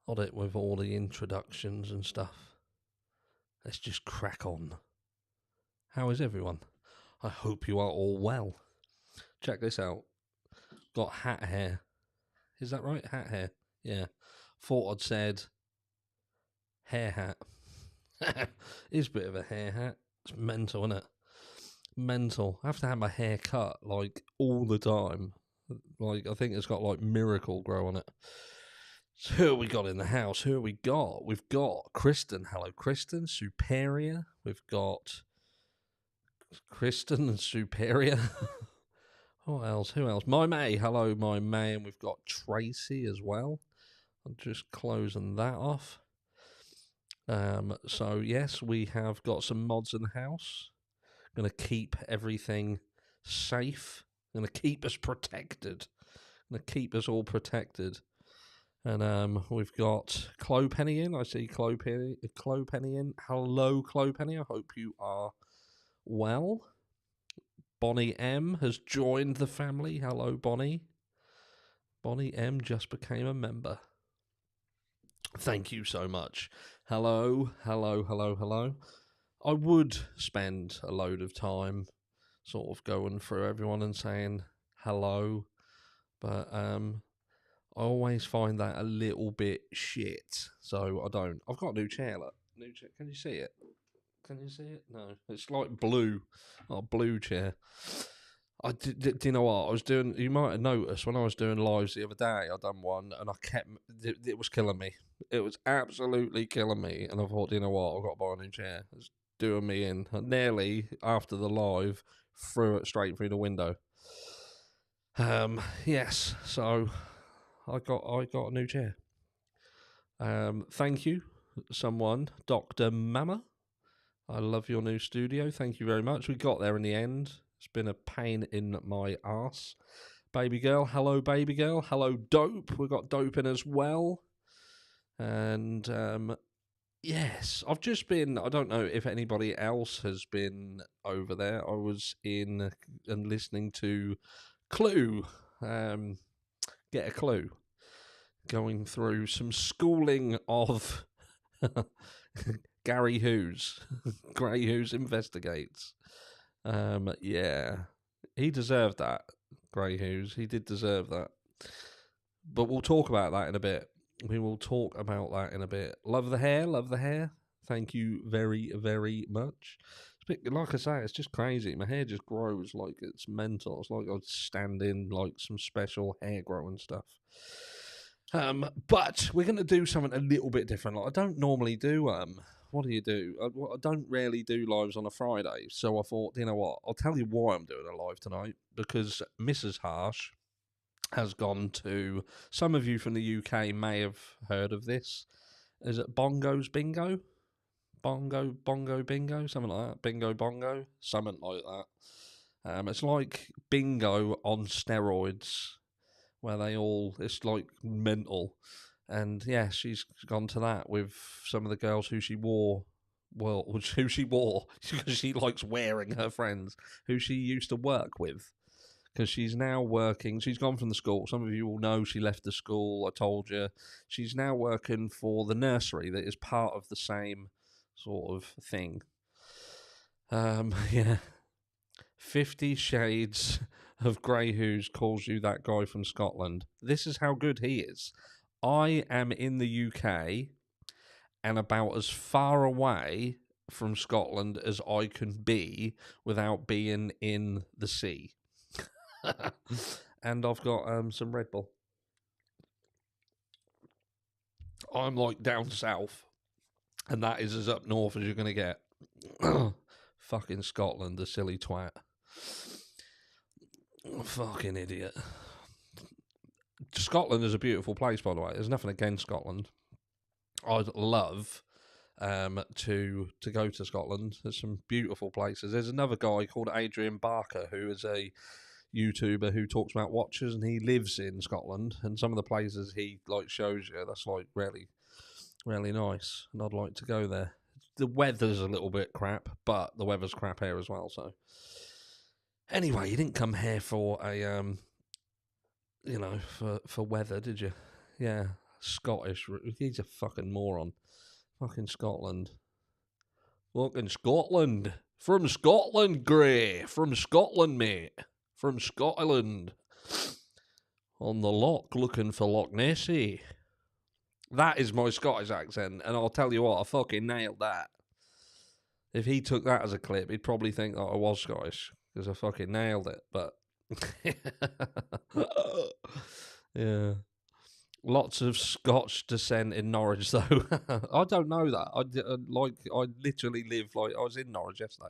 on it with all the introductions and stuff. Let's just crack on. How is everyone? I hope you are all well. Check this out. Got hat hair. Is that right? Hat hair. Yeah. Thought I'd said hair hat. It's a bit of a hair hat. It's mental, isn't it? Mental. I have to have my hair cut like all the time. Like I think it's got like Miracle Grow on it. So who have we got in the house? Who have we got? We've got Kristen. Hello, Kristen. Superior. We've got Kristen and Superior. What else? Who else? My May. Hello, my May. And we've got Tracy as well. I'm just closing that off. So yes, we have got some mods in the house. Going to keep everything safe. Going to keep us protected. Going to keep us all protected. And we've got Clopenny in. I see Clopenny in. Hello, Clopenny. I hope you are well. Bonnie M has joined the family. Hello, Bonnie. Bonnie M just became a member. Thank you so much. Hello. I would spend a load of time sort of going through everyone and saying hello, but I always find that a little bit shit, so I don't. I've got a new chair, look. New chair. Can you see it? Can you see it? No. It's like blue. A blue chair. Do you know what? I was doing, you might have noticed when I was doing lives the other day, I done one and I kept, it was killing me. It was absolutely killing me. And I thought, you know what? I've got to buy a new chair. It's doing me in. I nearly, after the live, threw it straight through the window. Yes. So I got a new chair. Thank you, someone, Dr. Mama. I love your new studio. Thank you very much. We got there in the end. It's been a pain in my arse. Baby girl, hello, baby girl. Hello, Dope. We got Dope in as well. And yes, I've just been. I don't know if anybody else has been over there. I was in and listening to Clue. Get a Clue. Going through some schooling of Gary Hughes. Gary Hughes Investigates. Yeah, he deserved that, Gray Hughes. He did deserve that. But we'll talk about that in a bit. We will talk about that in a bit. Love the hair, love the hair. Thank you very, very much. Like I say, it's just crazy. My hair just grows like it's mental. It's like I'd stand in like some special hair growing stuff. But we're going to do something a little bit different. Like, I don't normally do what do you do? I don't really do lives on a Friday, so I thought, you know what? I'll tell you why I'm doing a live tonight, because Mrs. Harsh has gone to, some of you from the UK may have heard of this. Is it Bongo's Bingo? Bongo Bingo? Something like that. Bingo Bongo? Something like that. It's like bingo on steroids, where it's like mental. And yeah, she's gone to that with some of the girls who she wore, because she likes wearing her friends, who she used to work with. Because she's now working, she's gone from the school. Some of you will know she left the school, I told you. She's now working for the nursery that is part of the same sort of thing. Yeah. 50 Shades of Grey Hughes calls you that guy from Scotland. This is how good he is. I am in the UK and about as far away from Scotland as I can be without being in the sea. And I've got some Red Bull. I'm like down south, and that is as up north as you're going to get. Fucking Scotland, the silly twat. Fucking idiot. Scotland is a beautiful place, by the way. There's nothing against Scotland. I'd love to go to Scotland. There's some beautiful places. There's another guy called Adrian Barker who is a YouTuber who talks about watches, and he lives in Scotland. And some of the places he like shows you, that's like really, really nice. And I'd like to go there. The weather's a little bit crap, but the weather's crap here as well. So anyway, you didn't come here for a for weather, did you? Yeah. Scottish. He's a fucking moron. Fucking Scotland. Fucking Scotland. From Scotland, Grey. From Scotland, mate. From Scotland. On the loch, looking for Loch Nessie. That is my Scottish accent, and I'll tell you what, I fucking nailed that. If he took that as a clip, he'd probably think that I was Scottish, because I fucking nailed it, but... yeah. Lots of Scotch descent in Norwich, though. I don't know that. I literally live, I was in Norwich yesterday.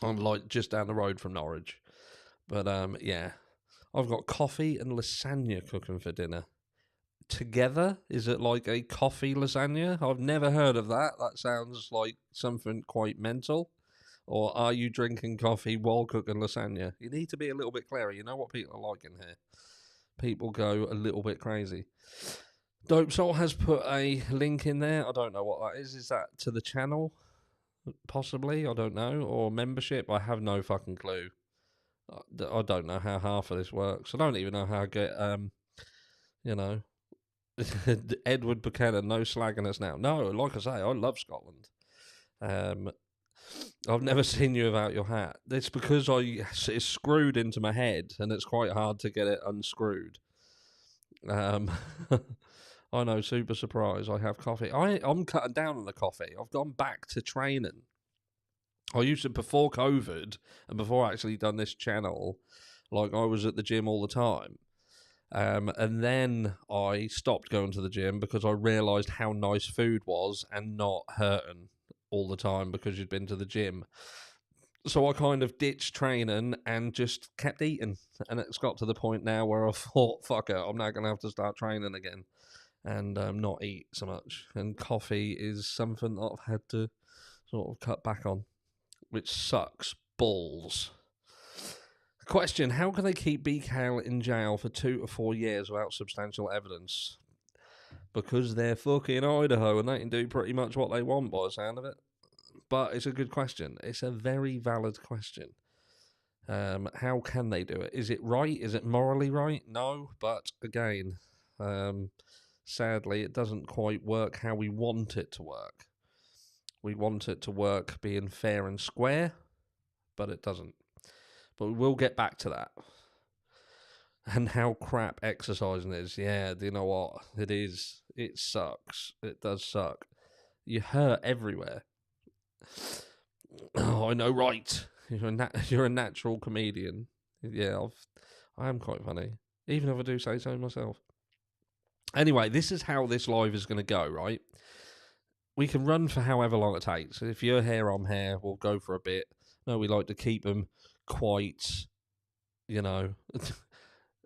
I'm, just down the road from Norwich. But, yeah. I've got coffee and lasagna cooking for dinner. Together? Is it like a coffee lasagna? I've never heard of that. That sounds like something quite mental. Or are you drinking coffee while cooking lasagna? You need to be a little bit clearer. You know what people are like in here. People go a little bit crazy. Dope Soul has put a link in there. I don't know what that is. Is that to the channel? Possibly. I don't know. Or membership? I have no fucking clue. I don't know how half of this works. I don't even know how I get, Edward Buchanan, no slagging us now. No, like I say, I love Scotland. I've never seen you without your hat. It's because it's screwed into my head, and it's quite hard to get it unscrewed. I know, super surprised. I have coffee. I'm cutting down on the coffee. I've gone back to training. I used to, before COVID, and before I actually done this channel, I was at the gym all the time. And then I stopped going to the gym because I realised how nice food was and not hurting all the time because you'd been to the gym. So I kind of ditched training and just kept eating. And it's got to the point now where I thought, fuck it, I'm now going to have to start training again and not eat so much. And coffee is something that I've had to sort of cut back on, which sucks balls. Question, how can they keep BKL in jail for 2 to 4 years without substantial evidence? Because they're fucking Idaho and they can do pretty much what they want by the sound of it. But it's a good question. It's a very valid question. How can they do it? Is it right? Is it morally right? No, but again, sadly, it doesn't quite work how we want it to work. We want it to work being fair and square, but it doesn't. But we will get back to that. And how crap exercising is. Yeah, do you know what? It is. It sucks. It does suck. You hurt everywhere. Oh, I know, right. You're a natural comedian. Yeah, I am quite funny. Even if I do say so myself. Anyway, this is how this live is going to go, right? We can run for however long it takes. If you're here, I'm here. We'll go for a bit. No, we like to keep them quite,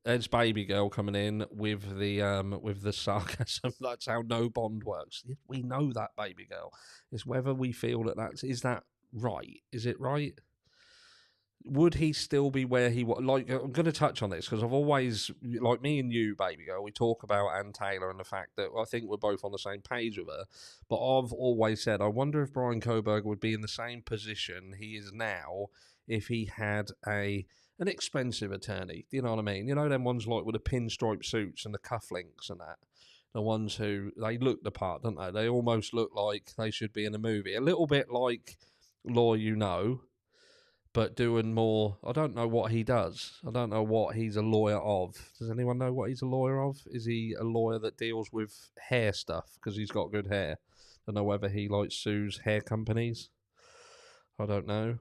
Ed's baby girl coming in with the sarcasm. That's how no bond works. We know that, baby girl. It's whether we feel is that right? Is it right? Would he still be where he was? I'm going to touch on this because I've always, me and you, baby girl, we talk about Ann Taylor and the fact that I think we're both on the same page with her. But I've always said, I wonder if Brian Koberger would be in the same position he is now if he had an expensive attorney. Do you know what I mean? You know, them ones with the pinstripe suits and the cufflinks and that. The ones who, they look the part, don't they? They almost look like they should be in a movie. A little bit like Law You Know, but doing more. I don't know what he does. I don't know what he's a lawyer of. Does anyone know what he's a lawyer of? Is he a lawyer that deals with hair stuff because he's got good hair? I don't know whether he sues hair companies. I don't know.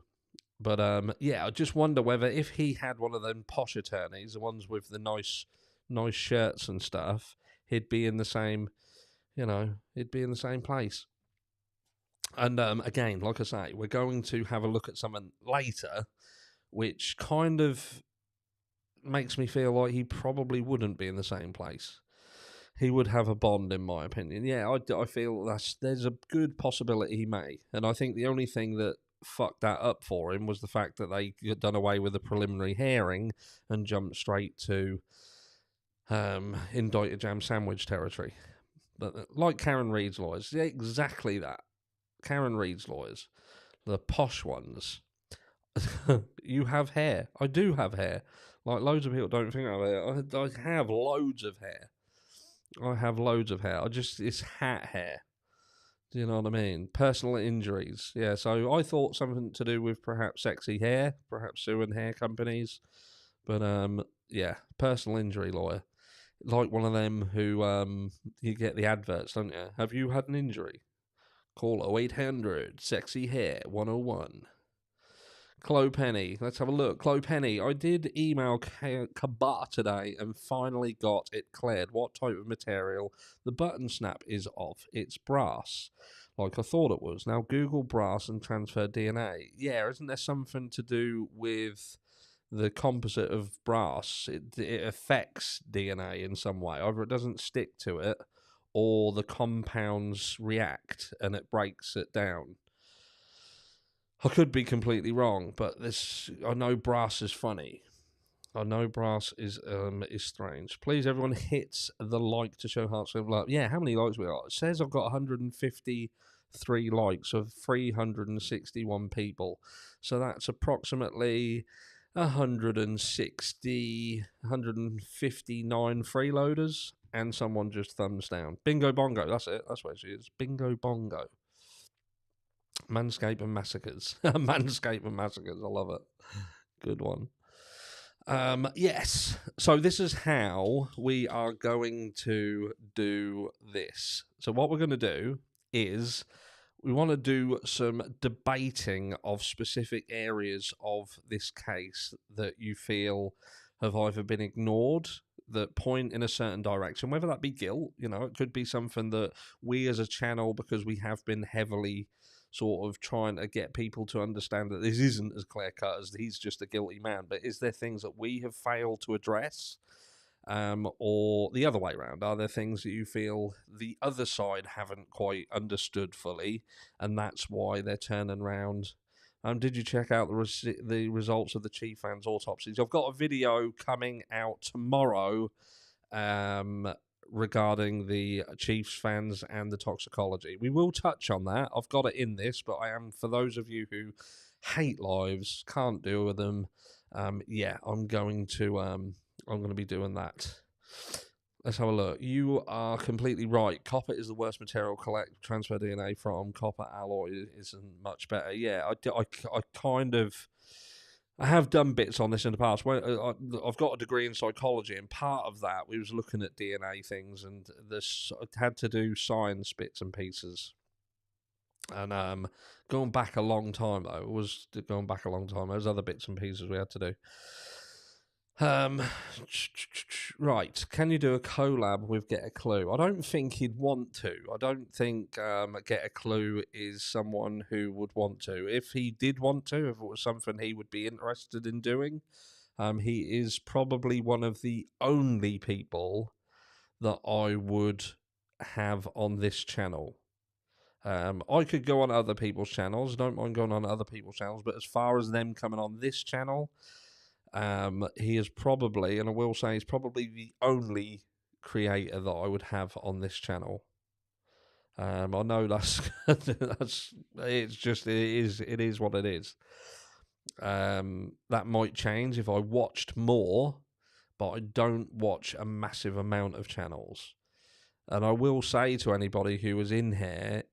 But yeah, I just wonder whether if he had one of them posh attorneys, the ones with the nice shirts and stuff, he'd be in the same, he'd be in the same place. And again, like I say, we're going to have a look at something later, which kind of makes me feel like he probably wouldn't be in the same place. He would have a bond, in my opinion. Yeah, I feel there's a good possibility he may. And I think the only thing that fucked that up for him was the fact that they had done away with the preliminary hearing and jumped straight to indicted jam sandwich territory. But like Karen Reid's lawyers, yeah, exactly that. Karen Reid's lawyers, the posh ones. You have hair. I do have hair. Loads of people don't think I have hair. I have loads of hair. I have loads of hair. It's hat hair. Do you know what I mean? Personal injuries. Yeah, so I thought something to do with perhaps sexy hair, perhaps suing hair companies. But yeah, personal injury lawyer. Like one of them who you get the adverts, don't you? Have you had an injury? Call 0800 Sexy Hair 101. Chloe Penny. Let's have a look. Chloe Penny. I did email Kabar today and finally got it cleared. What type of material the button snap is of? It's brass, like I thought it was. Now Google brass and transfer DNA. Yeah, isn't there something to do with the composite of brass? It affects DNA in some way. Either it doesn't stick to it, or the compounds react and it breaks it down. I could be completely wrong, but I know brass is funny. I know brass is strange. Please, everyone, hit the like to show hearts of love. Yeah, how many likes we got? It says I've got 153 likes of 361 people. So that's approximately 159 freeloaders and someone just thumbs down. Bingo bongo, that's it. That's where she is. Bingo bongo. Manscape and Massacres. Manscape and Massacres. I love it. Good one. Yes. So this is how we are going to do this. So what we're going to do is we want to do some debating of specific areas of this case that you feel have either been ignored, that point in a certain direction, whether that be guilt, it could be something that we as a channel, because we have been heavily sort of trying to get people to understand that this isn't as clear cut as he's just a guilty man, but is there things that we have failed to address? Or the other way around, are there things that you feel the other side haven't quite understood fully, and that's why they're turning around? Did you check out the results of the Chief fans' autopsies? I've got a video coming out tomorrow regarding the Chiefs fans and the toxicology. We will touch on that. I've got it in this, but for those of you who hate lives, can't deal with them, I'm going to be doing that. Let's have a look. You are completely right. Copper is the worst material. Transfer DNA from copper alloy isn't much better. Yeah, I have done bits on this in the past. I've got a degree in psychology, and part of that we was looking at DNA things, and this had to do science bits and pieces. And going back a long time though, There's other bits and pieces we had to do. Right. Can you do a collab with Get a Clue? I don't think he'd want to. I don't think Get a Clue is someone who would want to. If he did want to, if it was something he would be interested in doing, he is probably one of the only people that I would have on this channel. I could go on other people's channels. Don't mind going on other people's channels, but as far as them coming on this channel, he is probably, and I will say, he's probably the only creator that I would have on this channel. I know it is what it is. That might change if I watched more, but I don't watch a massive amount of channels. And I will say to anybody who is in here,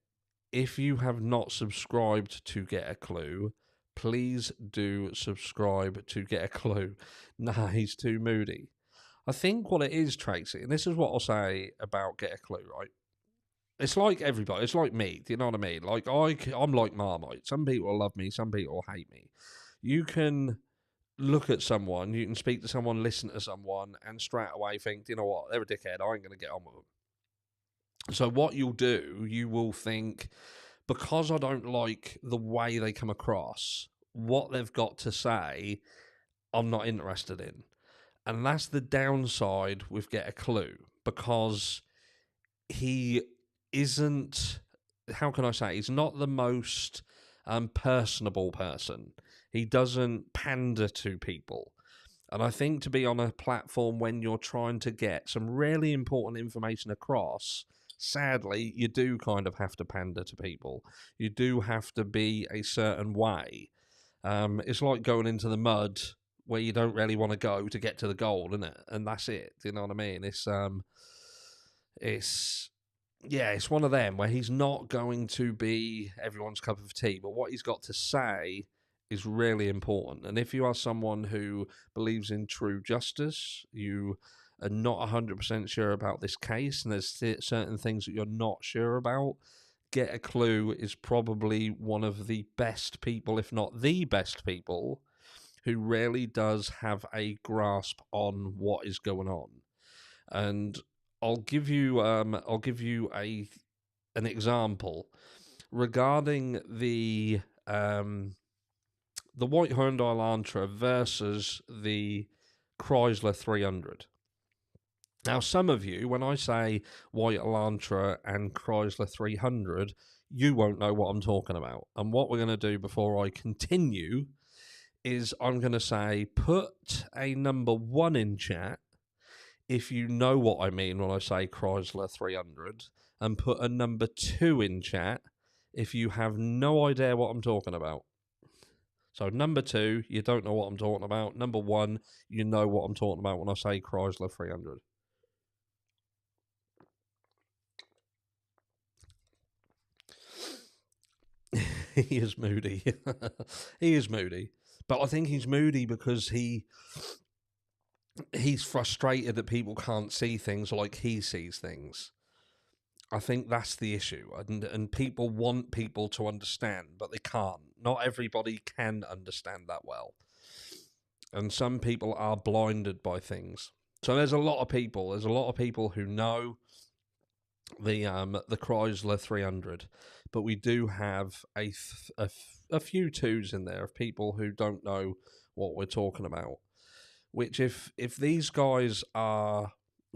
if you have not subscribed to Get a Clue, please do subscribe to Get a Clue. Nah, he's too moody. I think what it is, Tracy, and this is what I'll say about Get a Clue, right? It's like everybody. It's like me. Do you know what I mean? Like, I'm like Marmite. Some people love me. Some people hate me. You can look at someone, you can speak to someone, listen to someone, and straight away think, you know what, they're a dickhead. I ain't going to get on with them. So what you'll do, you will think, because I don't like the way they come across, what they've got to say, I'm not interested in. And that's the downside with Get a Clue, because he isn't, how can I say, he's not the most personable person. He doesn't pander to people. And I think to be on a platform when you're trying to get some really important information across, sadly, you do kind of have to pander to people. You do have to be a certain way. It's like going into the mud where you don't really want to go to get to the goal, isn't it? And that's it. Do you know what I mean? It's It's it's one of them where he's not going to be everyone's cup of tea, but what he's got to say is really important. And if you are someone who believes in true justice, you are not 100% sure about this case, and there's certain things that you're not sure about, Get a Clue is probably one of the best people, if not the best people, who really does have a grasp on what is going on. And I'll give you an example regarding the white Hyundai Elantra versus the Chrysler 300. Now, some of you, when I say white Elantra and Chrysler 300, you won't know what I'm talking about. And what we're going to do before I continue is I'm going to say put a number 1 in chat if you know what I mean when I say Chrysler 300, and put a number 2 in chat if you have no idea what I'm talking about. So number 2, you don't know what I'm talking about. Number 1, you know what I'm talking about when I say Chrysler 300. He is moody. He is moody. But I think he's moody because he's frustrated that people can't see things like he sees things. I think that's the issue, and people want people to understand, but they can't. Not everybody can understand that well, and some people are blinded by things. So there's a lot of people. There's a lot of people who know the Chrysler 300, but we do have a few twos in there of people who don't know what we're talking about. Which, if these guys are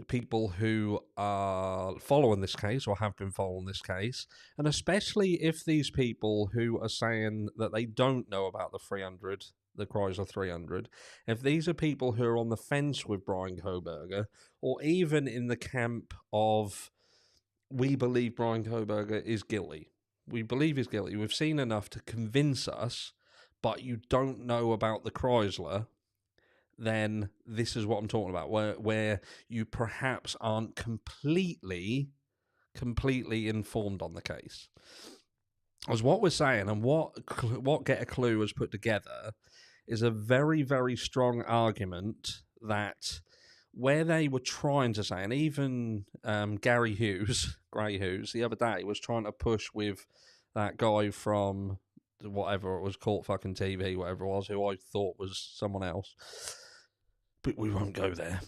people who are following this case or have been following this case, and especially if these people who are saying that they don't know about the 300, the Chrysler 300, if these are people who are on the fence with Brian Kohberger, or even in the camp of we believe Brian Kohberger is guilty. We believe he's guilty. We've seen enough to convince us, but you don't know about the Chrysler, then this is what I'm talking about, where you perhaps aren't completely informed on the case. As what we're saying, and what Get a Clue has put together is a very, very strong argument that where they were trying to say, and even Gary Hughes, Grey Hughes, the other day was trying to push with that guy from whatever it was, Court Fucking TV, whatever it was, who I thought was someone else. But we won't go there.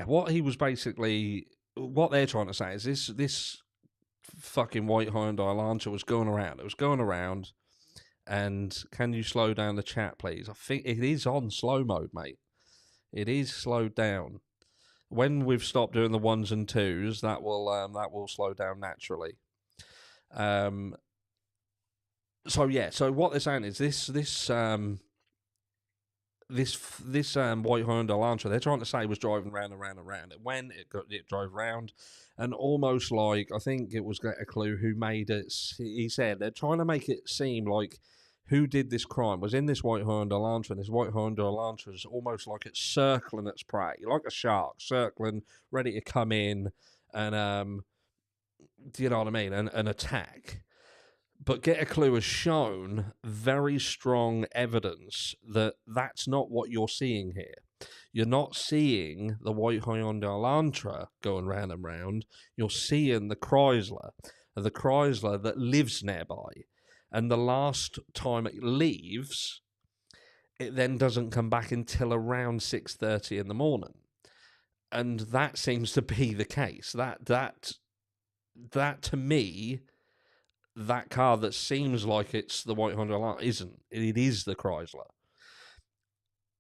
What he was basically, what they're trying to say is this fucking white Hyundai Elantra was going around. It was going around, and can you slow down the chat, please? I think it is on slow mode, mate. It is slowed down. When we've stopped doing the 1s and 2s, that will slow down naturally. So what they're saying is this white Hyundai Elantra, they're trying to say was driving round and round and round. It drove round, and almost like, I think it was Get a Clue who made it. He said they're trying to make it seem like who did this crime was in this white Hyundai Elantra, and this white Hyundai Elantra is almost like it's circling its prey, like a shark circling, ready to come in and do you know what I mean, and attack. But Get a Clue has shown very strong evidence that that's not what you're seeing here. You're not seeing the white Hyundai Elantra going round and round. You're seeing the Chrysler that lives nearby. And the last time it leaves, it then doesn't come back until around 6:30 in the morning. And that seems to be the case. That to me, that car that seems like it's the white Hyundai Elantra isn't. It is the Chrysler.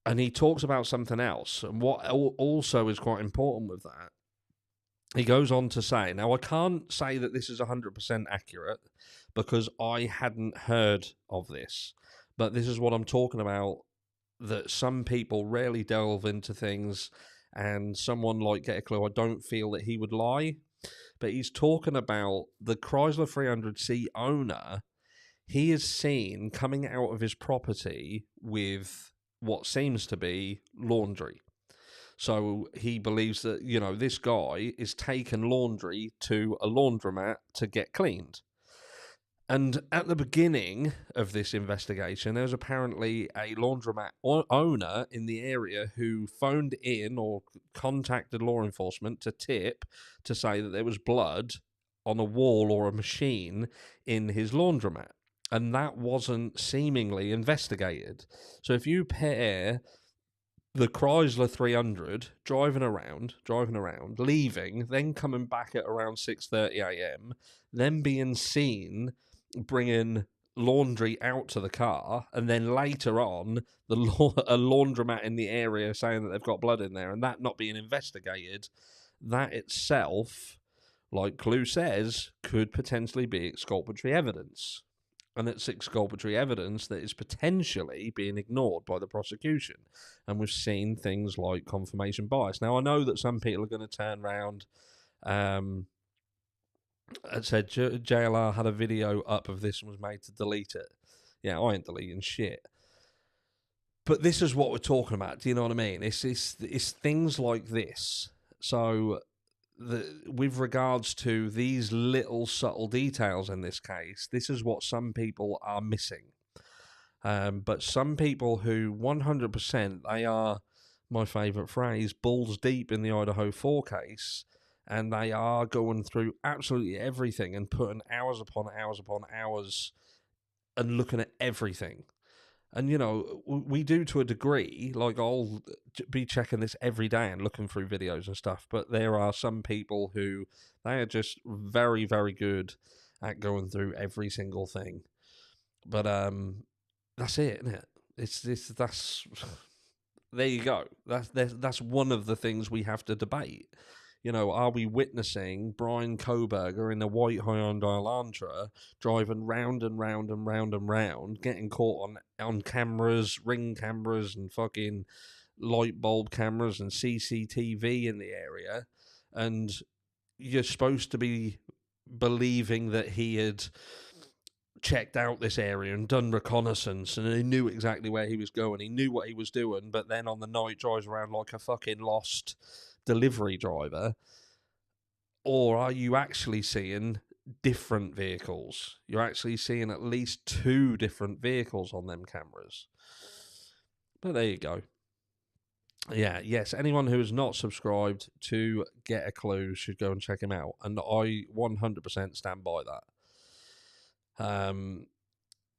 And he talks about something else. And what also is quite important with that, he goes on to say, now I can't say that this is 100% accurate because I hadn't heard of this. But this is what I'm talking about, that some people rarely delve into things, and someone like Get a Clue, I don't feel that he would lie. But he's talking about the Chrysler 300C owner. He is seen coming out of his property with what seems to be laundry. So he believes that, this guy is taking laundry to a laundromat to get cleaned. And at the beginning of this investigation, there was apparently a laundromat owner in the area who phoned in or contacted law enforcement to tip to say that there was blood on a wall or a machine in his laundromat. And that wasn't seemingly investigated. So if you pair the Chrysler 300 driving around, leaving, then coming back at around 6:30 a.m., then being seen bringing laundry out to the car, and then later on a laundromat in the area saying that they've got blood in there, and that not being investigated, that itself, like Clue says, could potentially be exculpatory evidence. And it's exculpatory evidence that is potentially being ignored by the prosecution. And we've seen things like confirmation bias. Now, I know that some people are going to turn around and said JLR had a video up of this and was made to delete it. Yeah, I ain't deleting shit. But this is what we're talking about. Do you know what I mean? It's things like this. So with regards to these little subtle details in this case, this is what some people are missing. But some people who 100%, they are, my favourite phrase, balls deep in the Idaho 4 case, and they are going through absolutely everything and putting hours upon hours upon hours and looking at everything. And, we do to a degree. Like, I'll be checking this every day and looking through videos and stuff. But there are some people who, they are just very, very good at going through every single thing. But that's it, isn't it? That's there you go. That's one of the things we have to debate. Are we witnessing Brian Koberger in a white Hyundai Elantra driving round and round and round and round, getting caught on cameras, ring cameras, and fucking light bulb cameras and CCTV in the area, and you're supposed to be believing that he had checked out this area and done reconnaissance and he knew exactly where he was going, he knew what he was doing, but then on the night drives around like a fucking lost delivery driver? Or are you actually seeing different vehicles? You're actually seeing at least 2 different vehicles on them cameras. But there you go. Yeah, yes, anyone who is not subscribed to Get a Clue should go and check him out, and I 100% stand by that.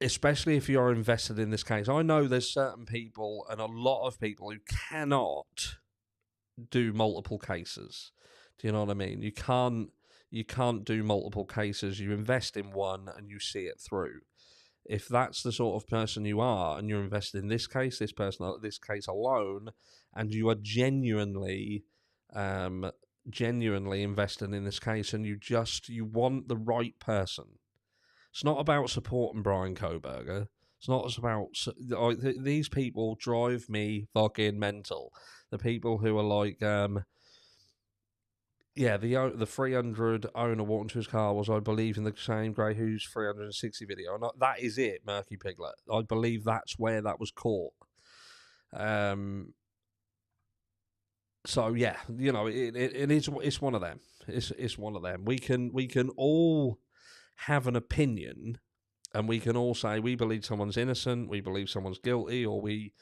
Especially if you're invested in this case. I know there's certain people, and a lot of people, who cannot do multiple cases. Do you know what I mean? You can't do multiple cases. You invest in one and you see it through. If that's the sort of person you are, and you're invested in this case, this case alone, and you are genuinely invested in this case, and you want the right person. It's not about supporting Brian Koberger. It's not about... these people drive me fucking mental. The people who are like... the 300 owner walked into his car was, I believe, in the same Grey Who's 360 video. And that is it, Murky Piglet. I believe that's where that was caught. So yeah, it's one of them. It's one of them. We can all have an opinion, and we can all say we believe someone's innocent, we believe someone's guilty, or we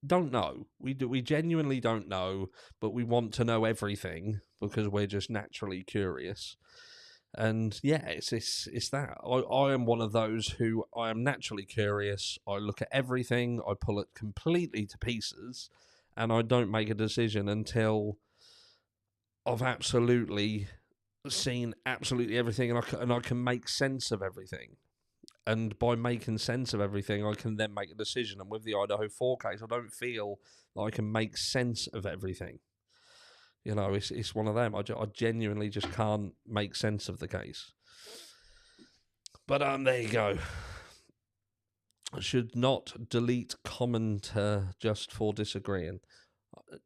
don't know. We genuinely don't know, but we want to know everything because we're just naturally curious. And yeah, it's that. I am one of those who I am naturally curious. I look at everything, I pull it completely to pieces, and I don't make a decision until I've absolutely seen absolutely everything, and I can make sense of everything. And by making sense of everything, I can then make a decision. And with the Idaho 4 case, I don't feel that I can make sense of everything. It's one of them. I genuinely just can't make sense of the case. But there you go. I should not delete comment just for disagreeing.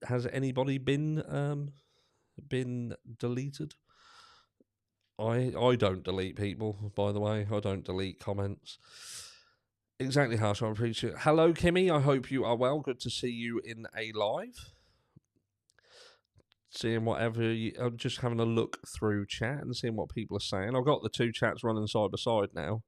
Has anybody been deleted? I don't delete people, by the way. I don't delete comments. Exactly, Harsh. I appreciate it. Hello, Kimmy. I hope you are well. Good to see you in a live. seeing whatever. I'm just having a look through chat and seeing what people are saying. I've got the two chats running side by side now.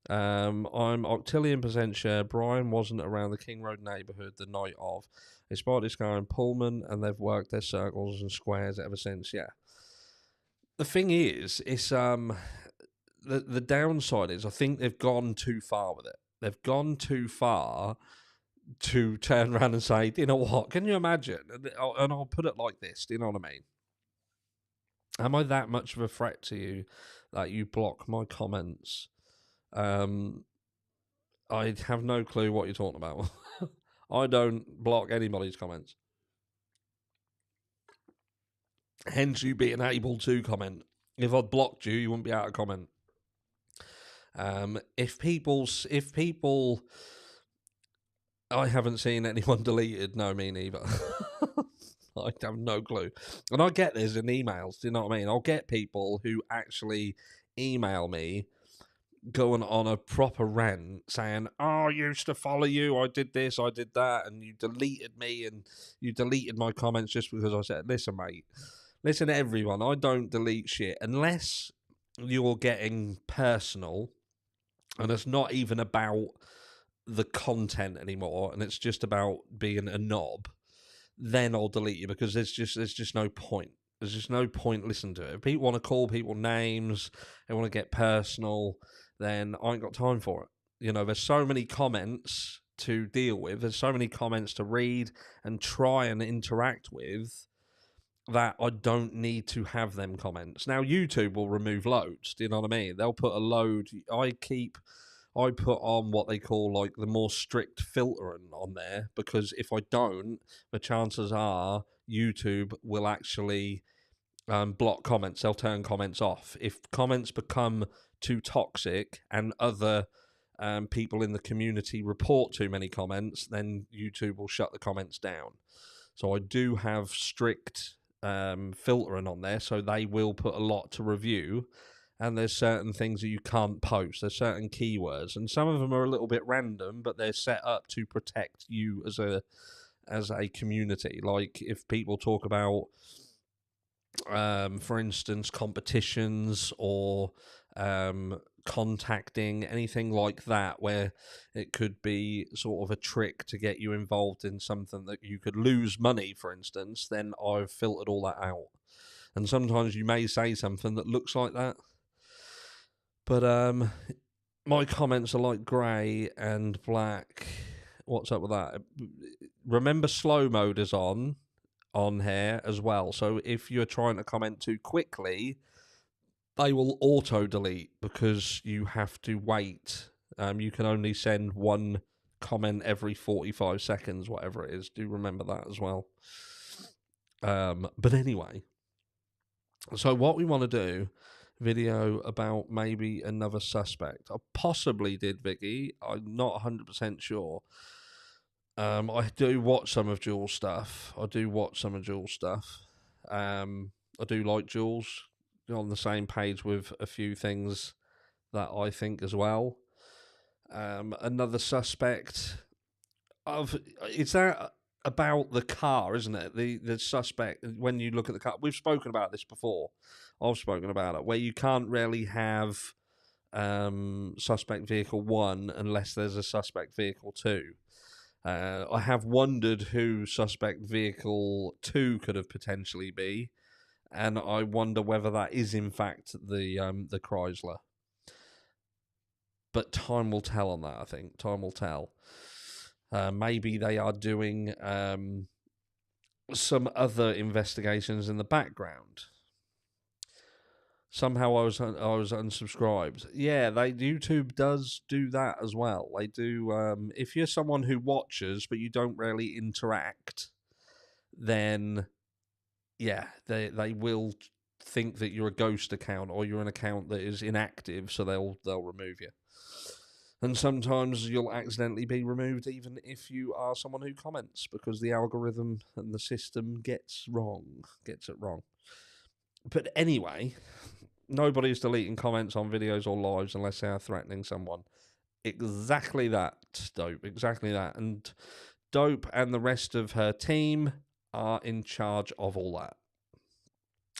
I'm octillion% sure Brian wasn't around the King Road neighbourhood the night of. They spotted this guy in Pullman and they've worked their circles and squares ever since. Yeah. The thing is, it's the downside is I think they've gone too far with it. They've gone too far to turn around and say, you know what, can you imagine? And I'll put it like this, do you know what I mean? Am I that much of a threat to you that you block my comments? I have no clue what you're talking about. I don't block anybody's comments. Hence you being able to comment. If I'd blocked you, you wouldn't be able to comment. If people, I haven't seen anyone deleted. No, me neither. I have no clue. And I get this in emails. Do you know what I mean? I'll get people who actually email me going on a proper rant saying, oh, I used to follow you, I did this, I did that, and you deleted me and you deleted my comments just because I said, listen, mate, listen, everyone, I don't delete shit unless you're getting personal and it's not even about the content anymore and it's just about being a knob. Then I'll delete you because there's just no point. There's just no point listening to it. If people want to call people names, they want to get personal, then I ain't got time for it. You know, there's so many comments to deal with. There's so many comments to read and try and interact with that I don't need to have them comments. Now, YouTube will remove loads. Do you know what I mean? They'll put a load. I put on what they call like the more strict filtering on there because if I don't, the chances are YouTube will actually block comments. They'll turn comments off. If comments become too toxic and other people in the community report too many comments, then YouTube will shut the comments down. So I do have strict filtering on there, so they will put a lot to review. And there's certain things that you can't post. There's certain keywords, and some of them are a little bit random, but they're set up to protect you as a community. Like if people talk about, for instance, competitions or contacting, anything like that, where it could be sort of a trick to get you involved in something that you could lose money, for instance, then I've filtered all that out. And sometimes you may say something that looks like that. But my comments are like grey and black. What's up with that? Remember, slow mode is on here as well. So if you're trying to comment too quickly, they will auto delete because you have to wait. You can only send one comment every 45 seconds, whatever it is. Do remember that as well. But anyway, so what we want to do, video about maybe another suspect. I possibly did, Vicky. I'm not 100% sure. I do watch some of Jules' stuff. I do like Jules. On the same page with a few things that I think as well. Another suspect it's that about the car, isn't it? The suspect, when you look at the car, we've spoken about this before. I've spoken about it, where you can't really have suspect vehicle 1 unless there's a suspect vehicle 2. I have wondered who suspect vehicle 2 could have potentially be, and I wonder whether that is in fact the Chrysler. But time will tell on that, I think. Time will tell. Maybe they are doing some other investigations in the background. Somehow I was unsubscribed. Yeah, YouTube does do that as well. They do. If you're someone who watches but you don't really interact, then yeah, they will think that you're a ghost account or you're an account that is inactive, so they'll remove you. And sometimes you'll accidentally be removed even if you are someone who comments, because the algorithm and the system gets it wrong. But anyway, nobody's deleting comments on videos or lives unless they are threatening someone. Exactly that, Dope. Exactly that. And Dope and the rest of her team are in charge of all that.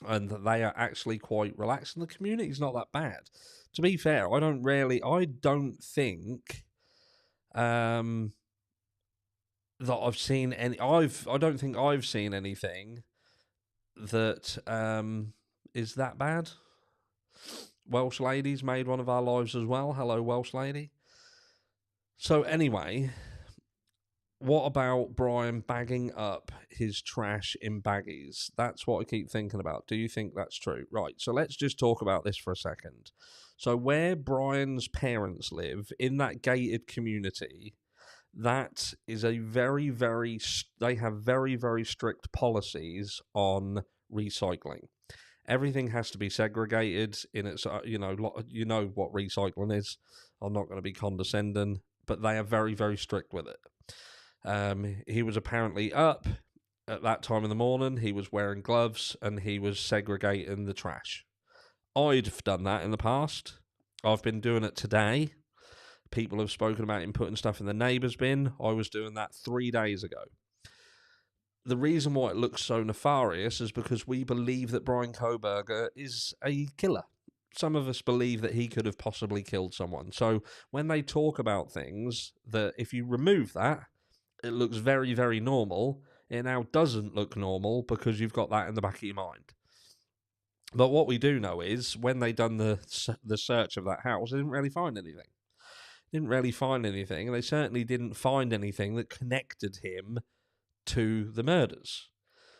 and they are actually quite relaxed, and the community's not that bad. To be fair, I don't think that I've seen any. I don't think I've seen anything that is that bad. Welsh ladies made one of our lives as well. Hello, Welsh lady. So anyway, what about Brian bagging up his trash in baggies? That's what I keep thinking about. Do you think that's true? Right, so let's just talk about this for a second. So where Brian's parents live, in that gated community, that is a they have very, very strict policies on recycling. Everything has to be segregated in its, you know what recycling is. I'm not going to be condescending, but they are very, very strict with it. He was apparently up at that time in the morning. He was wearing gloves and he was segregating the trash. I've done that in the past. I've been doing it today. People have spoken about him putting stuff in the neighbour's bin. I was doing that 3 days ago. The reason why it looks so nefarious is because we believe that Brian Kohberger is a killer. Some of us believe that he could have possibly killed someone. So when they talk about things, that if you remove that, it looks very, very normal. It now doesn't look normal because you've got that in the back of your mind. But what we do know is when they done the search of that house, they didn't really find anything. And they certainly didn't find anything that connected him to the murders.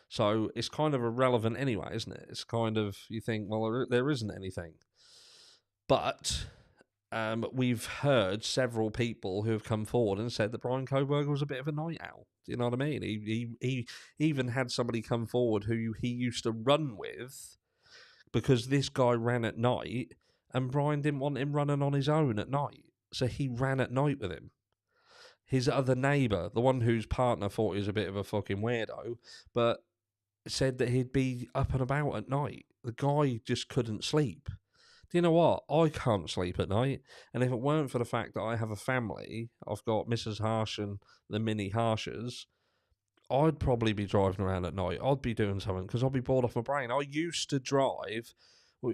So it's kind of irrelevant anyway, isn't it? It's kind of, you think, well, there isn't anything. But we've heard several people who have come forward and said that Brian Kohberger was a bit of a night owl. Do you know what I mean? He even had somebody come forward who he used to run with, because this guy ran at night and Brian didn't want him running on his own at night. So he ran at night with him. His other neighbour, the one whose partner thought he was a bit of a fucking weirdo, but said that he'd be up and about at night. The guy just couldn't sleep. Do you know what? I can't sleep at night. And if it weren't for the fact that I have a family, I've got Mrs. Harsh and the mini Harshes, I'd probably be driving around at night. I'd be doing something because I'd be bored off my brain. I used to drive.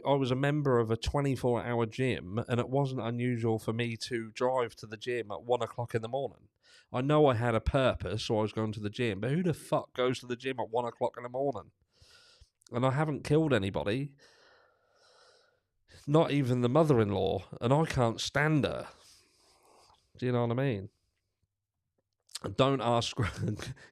I was a member of a 24-hour gym, and it wasn't unusual for me to drive to the gym at 1 o'clock in the morning. I know I had a purpose, so I was going to the gym, but who the fuck goes to the gym at 1 o'clock in the morning? And I haven't killed anybody, not even the mother-in-law, and I can't stand her. Do you know what I mean? Don't ask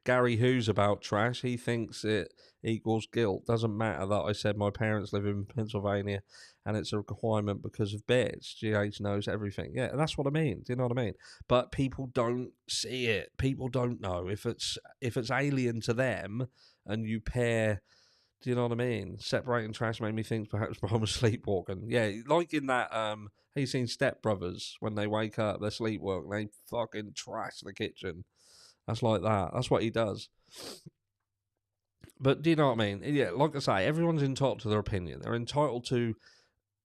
Gary Hughes about trash. He thinks it equals guilt. Doesn't matter that I said my parents live in Pennsylvania and it's a requirement because of bears. GH knows everything. Yeah, that's what I mean. Do you know what I mean? But people don't see it. People don't know. If it's alien to them and you pair, do you know what I mean? Separating trash made me think perhaps I was sleepwalking. Yeah, like in that, have you seen Step Brothers? When they wake up, they're sleepwalking, they fucking trash the kitchen. That's like that. That's what he does. But do you know what I mean? Yeah, like I say, everyone's entitled to their opinion. They're entitled to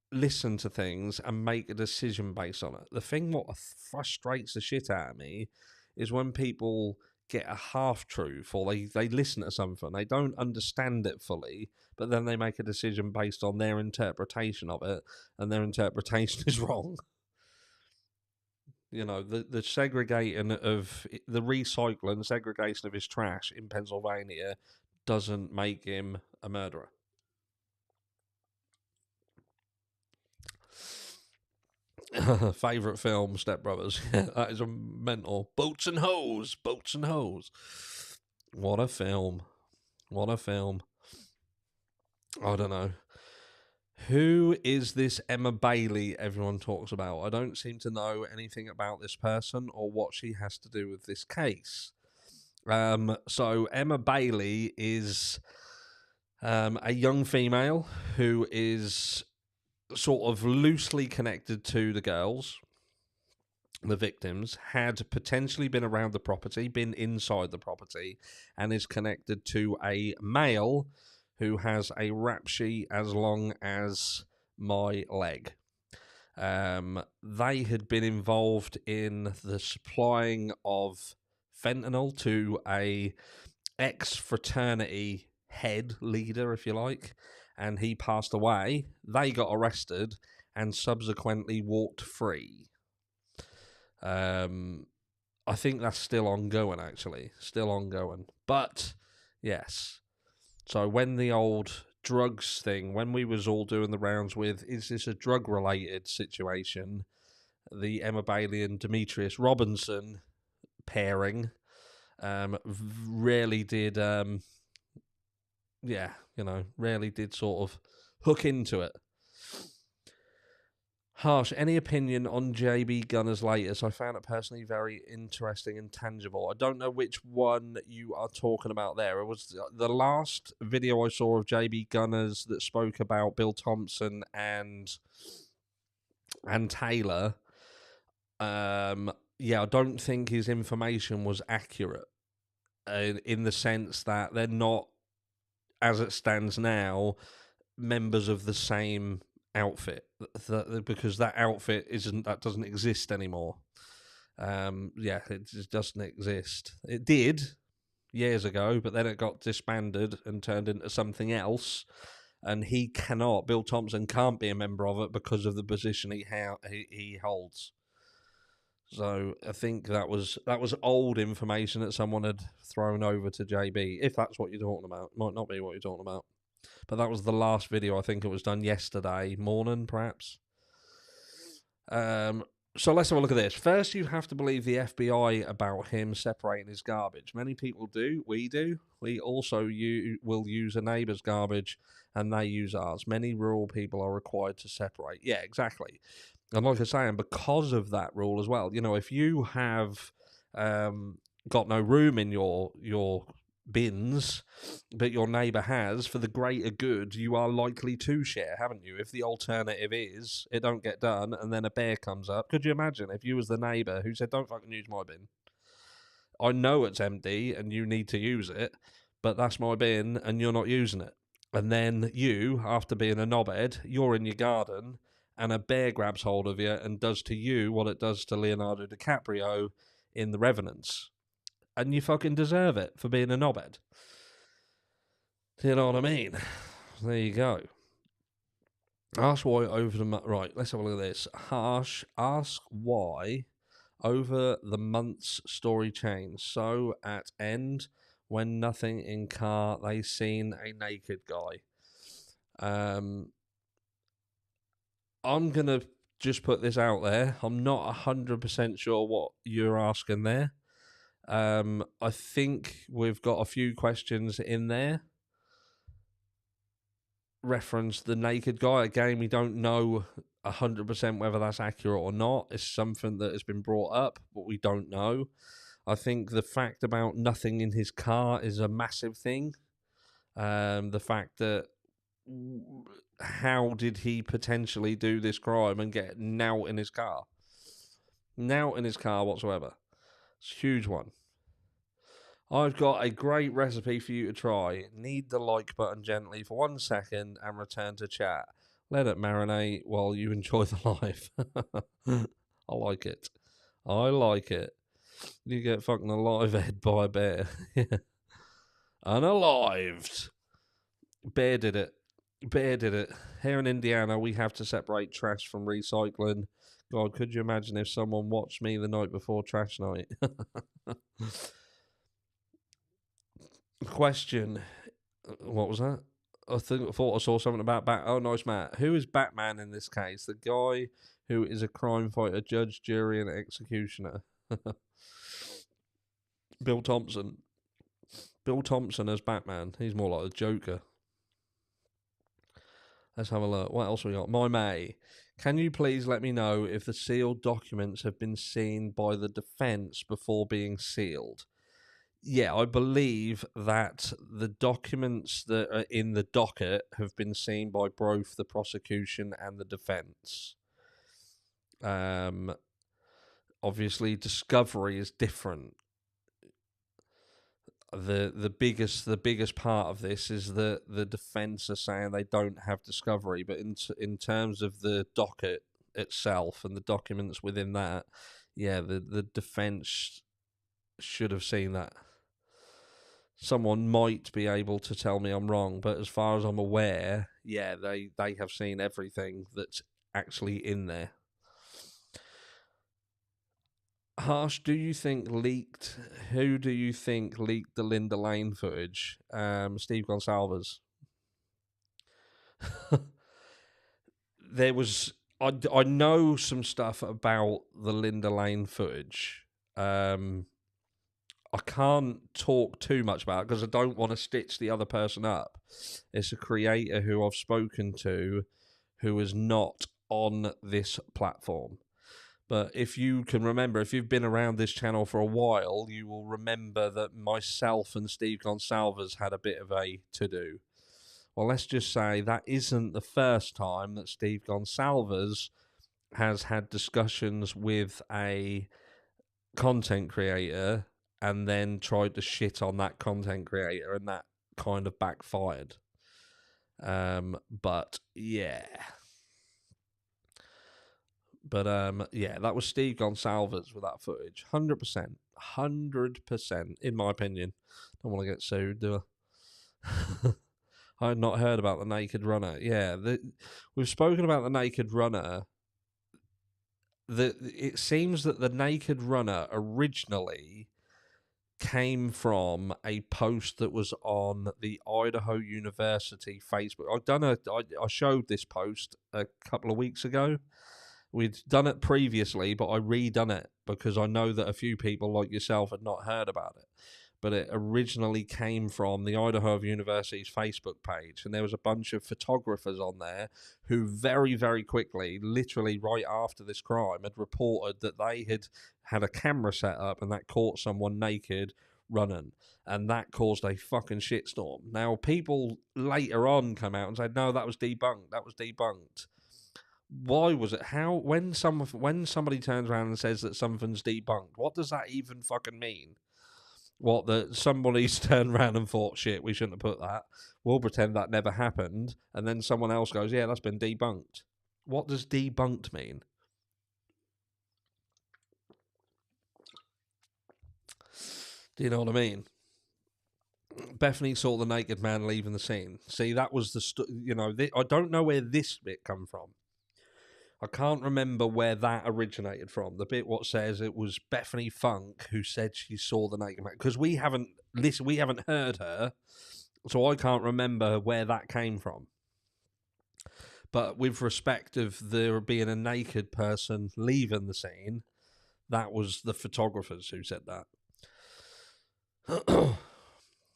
listen to things and make a decision based on it. The thing what frustrates the shit out of me is when people get a half-truth, or they listen to something, they don't understand it fully, but then they make a decision based on their interpretation of it, and their interpretation is wrong. You know, the segregating of the recycling, segregation of his trash in Pennsylvania doesn't make him a murderer. Favorite film, Step Brothers. That is a mental. Boats and Hoes. Boats and Hoes. What a film. What a film. I don't know. Who is this Emma Bailey everyone talks about? I don't seem to know anything about this person or what she has to do with this case. So Emma Bailey is a young female who is sort of loosely connected to the girls. The victims had potentially been around the property, been inside the property, and is connected to a male who has a rap sheet as long as my leg. They had been involved in the supplying of fentanyl to a ex-fraternity head leader, if you like, and he passed away. They got arrested and subsequently walked free. I think that's still ongoing, actually. Still ongoing. But, yes. So when the old drugs thing, when we was all doing the rounds with, is this a drug-related situation? The Emma Bailey and Demetrius Robinson pairing rarely did, rarely did sort of hook into it. Harsh, any opinion on JB Gunner's latest? I found it personally very interesting and tangible. I don't know which one you are talking about there. It was the last video I saw of JB Gunner's that spoke about Bill Thompson and Taylor. I don't think his information was accurate in the sense that they're not, as it stands now, members of the same outfit, because that outfit doesn't exist anymore. It just doesn't exist. It did years ago, but then it got disbanded and turned into something else. And Bill Thompson can't be a member of it because of the position he holds. So I think that was old information that someone had thrown over to JB, if that's what you're talking about. Might not be what you're talking about. But that was the last video. I think it was done yesterday morning, perhaps. So let's have a look at this. First, you have to believe the FBI about him separating his garbage. Many people do. We do. We also will use a neighbour's garbage, and they use ours. Many rural people are required to separate. Yeah, exactly. And like I was saying, because of that rule as well, if you have got no room in your bins, but your neighbour has, for the greater good, you are likely to share, haven't you? If the alternative is it don't get done and then a bear comes up, could you imagine if you was the neighbour who said, don't fucking use my bin? I know it's empty and you need to use it, but that's my bin and you're not using it. And then you, after being a knobhead, you're in your garden and a bear grabs hold of you and does to you what it does to Leonardo DiCaprio in The Revenants. And you fucking deserve it for being a knobhead. You know what I mean? There you go. Ask why over the month. Right, let's have a look at this. Harsh, ask why over the month's story change. So at end, when nothing in car, they seen a naked guy. I'm going to just put this out there. I'm not 100% sure what you're asking there. I think we've got a few questions in there. Reference the naked guy. Again, we don't know 100% whether that's accurate or not. It's something that has been brought up, but we don't know. I think the fact about nothing in his car is a massive thing. The fact that how did he potentially do this crime and get now in his car? Now in his car whatsoever. It's a huge one. I've got a great recipe for you to try. Need the like button gently for 1 second and return to chat. Let it marinate while you enjoy the live. I like it. I like it. You get fucking alive-ed by a bear. Unalived. Bear did it. Bear did it. Here in Indiana, we have to separate trash from recycling. God, could you imagine if someone watched me the night before trash night? Question. What was that? I thought I saw something about Oh, nice, Matt. Who is Batman in this case? The guy who is a crime fighter, judge, jury, and executioner. Bill Thompson. Bill Thompson as Batman. He's more like a Joker. Let's have a look. What else we got? My May. Can you please let me know if the sealed documents have been seen by the defence before being sealed? Yeah, I believe that the documents that are in the docket have been seen by both the prosecution and the defence. Obviously, discovery is different. The biggest part of this is that the defence are saying they don't have discovery, but in terms of the docket itself and the documents within that, yeah, the defence should have seen that. someone might be able to tell me I'm wrong, but as far as I'm aware, yeah, they have seen everything that's actually in there. Harsh, do you think leaked? Who do you think leaked the Linda Lane footage? Steve Gonsalves. There was. I know some stuff about the Linda Lane footage. I can't talk too much about it because I don't want to stitch the other person up. It's a creator who I've spoken to who is not on this platform. But if you can remember, if you've been around this channel for a while, you will remember that myself and Steve Gonsalves had a bit of a to-do. Well, let's just say that isn't the first time that Steve Gonsalves has had discussions with a content creator and then tried to shit on that content creator, and that kind of backfired. But yeah. But yeah, that was Steve Gonsalves with that footage. 100%. 100%, in my opinion. Don't want to get sued, do I? I had not heard about the Naked Runner. Yeah, we've spoken about the Naked Runner. It seems that the Naked Runner originally came from a post that was on the Idaho University Facebook. I showed this post a couple of weeks ago. We'd done it previously, but I redone it because I know that a few people like yourself had not heard about it. But it originally came from the Idaho University's Facebook page, and there was a bunch of photographers on there who very, very quickly, literally right after this crime, had reported that they had a camera set up and that caught someone naked running, and that caused a fucking shitstorm. Now, people later on come out and said, no, that was debunked. That was debunked. Why was it? How? When somebody turns around and says that something's debunked, what does that even fucking mean? What, that somebody's turned around and thought, shit, we shouldn't have put that. We'll pretend that never happened, and then someone else goes, yeah, that's been debunked. What does debunked mean? Do you know what I mean? Bethany saw the naked man leaving the scene. See, that was I don't know where this bit come from. I can't remember where that originated from. The bit what says it was Bethany Funk who said she saw the naked man, because we haven't heard her, so I can't remember where that came from. But with respect of there being a naked person leaving the scene, that was the photographers who said that.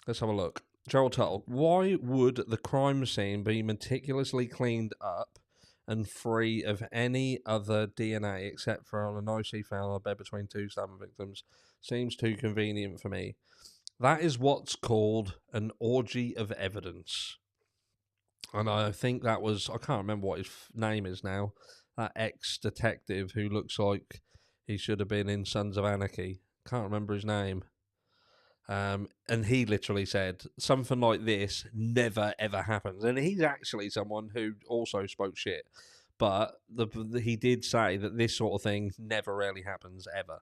Let's have a look. Gerald Tuttle, why would the crime scene be meticulously cleaned up and free of any other DNA except for an IC found on a bed between two stabbing victims? Seems too convenient for me. That is what's called an orgy of evidence. And I think that was, I can't remember what his name is now, that ex-detective who looks like he should have been in Sons of Anarchy. Can't remember his name. And he literally said something like this never ever happens. And he's actually someone who also spoke shit. But he did say that this sort of thing never really happens ever.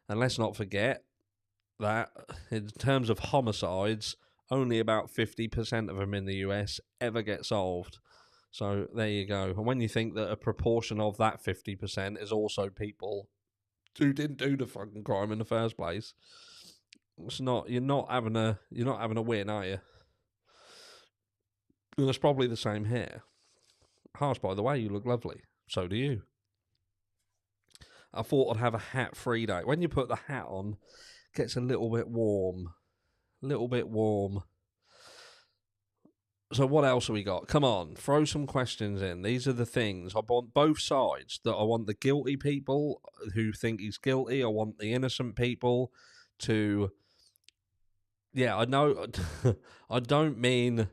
And let's not forget that in terms of homicides, only about 50% of them in the US ever get solved. So there you go. And when you think that a proportion of that 50% is also people who didn't do the fucking crime in the first place, it's not. You're not having a win, are you? And it's probably the same here. Harsh, by the way, you look lovely. So do you. I thought I'd have a hat-free day. When you put the hat on, it gets a little bit warm. So what else have we got? Come on, throw some questions in. These are the things. I want both sides. That I want the guilty people who think he's guilty. I want the innocent people to... Yeah, I know. I don't mean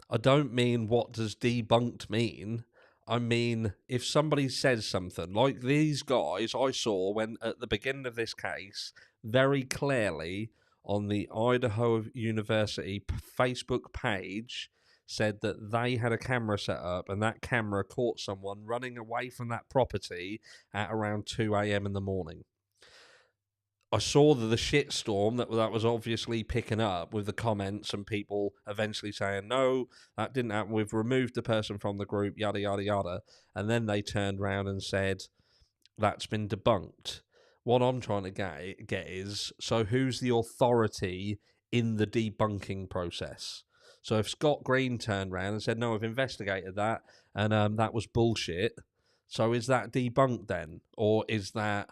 what does debunked mean. I mean, if somebody says something like these guys I saw when at the beginning of this case, very clearly on the Idaho University Facebook page, said that they had a camera set up and that camera caught someone running away from that property at around 2 a.m. in the morning. I saw the shitstorm that was obviously picking up with the comments and people eventually saying, no, that didn't happen. We've removed the person from the group, yada, yada, yada. And then they turned around and said, that's been debunked. What I'm trying to get is, so who's the authority in the debunking process? So if Scott Green turned around and said, no, I've investigated that and that was bullshit, so is that debunked then? Or is that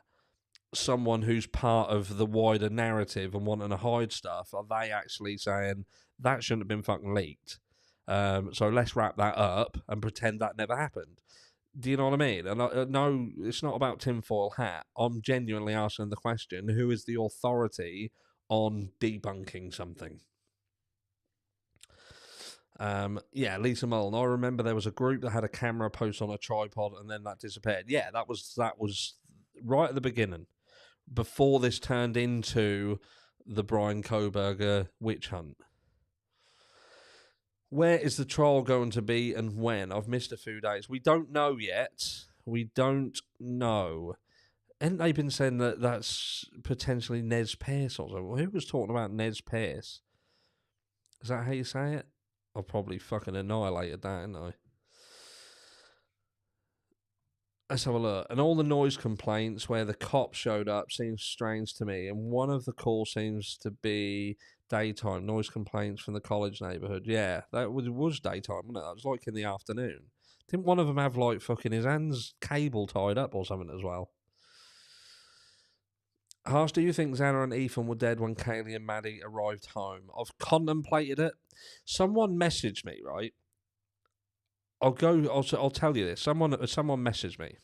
someone who's part of the wider narrative and wanting to hide stuff? Are they actually saying that shouldn't have been fucking leaked? So let's wrap that up and pretend that never happened. Do you know what I mean? And no, it's not about tinfoil hat. I'm genuinely asking the question, who is the authority on debunking something? Yeah, Lisa Mullen. I remember there was a group that had a camera post on a tripod and then that disappeared. Yeah, that was right at the beginning, before this turned into the Brian Koberger witch hunt. Where is the trial going to be and when? I've missed a few days. We don't know yet. We don't know. And they've been saying that that's potentially Nez Perce or something. Who was talking about Nez Perce? Is that how you say it? I've probably fucking annihilated that, haven't I? Let's have a look. And all the noise complaints where the cops showed up seems strange to me. And one of the calls seems to be daytime noise complaints from the college neighbourhood. Yeah, that was daytime, wasn't it? That was like in the afternoon. Didn't one of them have like fucking his hands cable tied up or something as well? Harsh, do you think Xana and Ethan were dead when Kaylee and Maddie arrived home? I've contemplated it. Someone messaged me, right? I'll tell you this. Someone messaged me.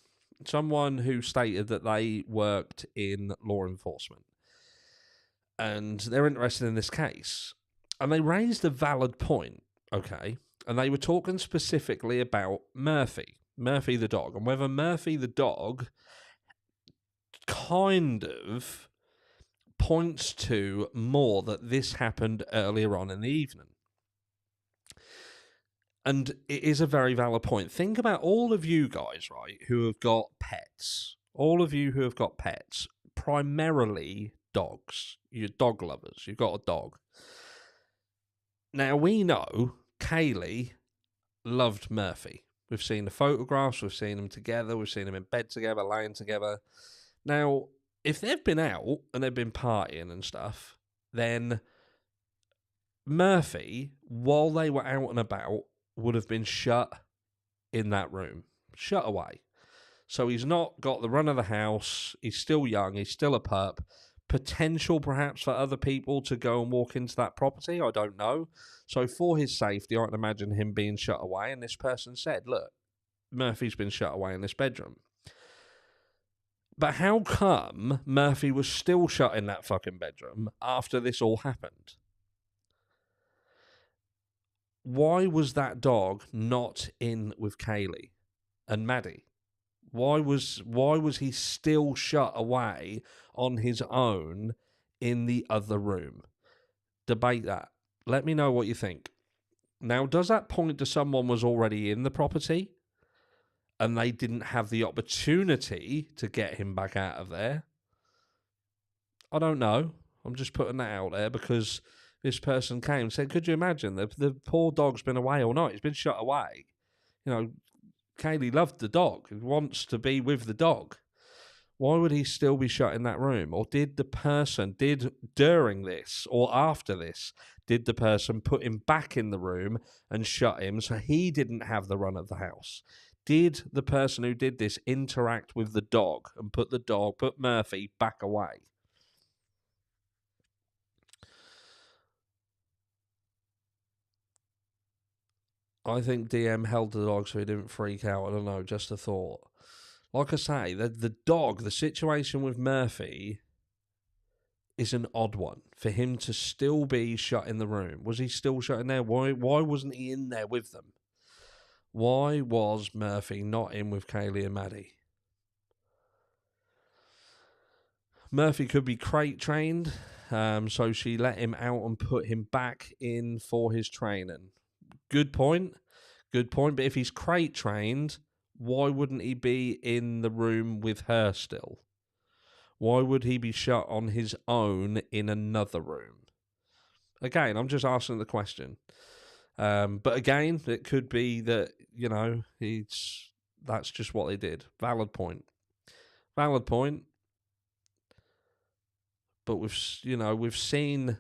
Someone who stated that they worked in law enforcement and they're interested in this case. And they raised a valid point, okay? And they were talking specifically about Murphy the dog, and whether Murphy the dog kind of points to more that this happened earlier on in the evening. And it is a very valid point. Think about all of you guys, right, who have got pets. All of you who have got pets, primarily dogs. You're dog lovers. You've got a dog. Now, we know Kaylee loved Murphy. We've seen the photographs. We've seen them together. We've seen them in bed together, laying together. Now, if they've been out and they've been partying and stuff, then Murphy, while they were out and about, would have been shut in that room, shut away. So he's not got the run of the house. He's still young. He's still a pup. Potential perhaps for other people to go and walk into that property. I don't know. So for his safety, I can imagine him being shut away. And this person said, look, Murphy's been shut away in this bedroom. But how come Murphy was still shut in that fucking bedroom after this all happened? Why was that dog not in with Kaylee and Maddie? Why was he still shut away on his own in the other room? Debate that. Let me know what you think. Now, does that point to someone was already in the property and they didn't have the opportunity to get him back out of there? I don't know. I'm just putting that out there because this person came and said, could you imagine? The poor dog's been away all night. He's been shut away. You know, Kaylee loved the dog. He wants to be with the dog. Why would he still be shut in that room? Or did during this or after this, did the person put him back in the room and shut him so he didn't have the run of the house? Did the person who did this interact with the dog and put Murphy back away? I think DM held the dog so he didn't freak out. I don't know, just a thought. Like I say, the dog, the situation with Murphy is an odd one. For him to still be shut in the room. Was he still shut in there? Why wasn't he in there with them? Why was Murphy not in with Kaylee and Maddie? Murphy could be crate trained, so she let him out and put him back in for his training. Good point. But if he's crate trained, why wouldn't he be in the room with her still? Why would he be shut on his own in another room? Again, I'm just asking the question. But again, it could be that, that's just what they did. Valid point. Valid point. But we've seen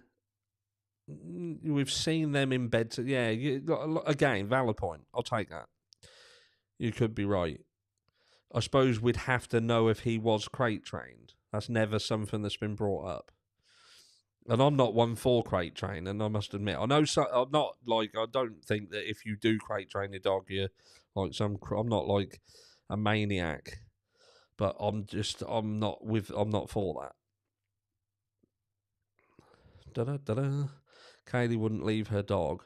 them in bed. Again, valid point. I'll take that. You could be right. I suppose we'd have to know if he was crate trained. That's never something that's been brought up. And I'm not one for crate train, and I must admit, I know. I'm not like, I don't think that if you do crate train your dog, you're like I'm not like a maniac, but I'm not for that. Da-da-da-da. Kaylee wouldn't leave her dog.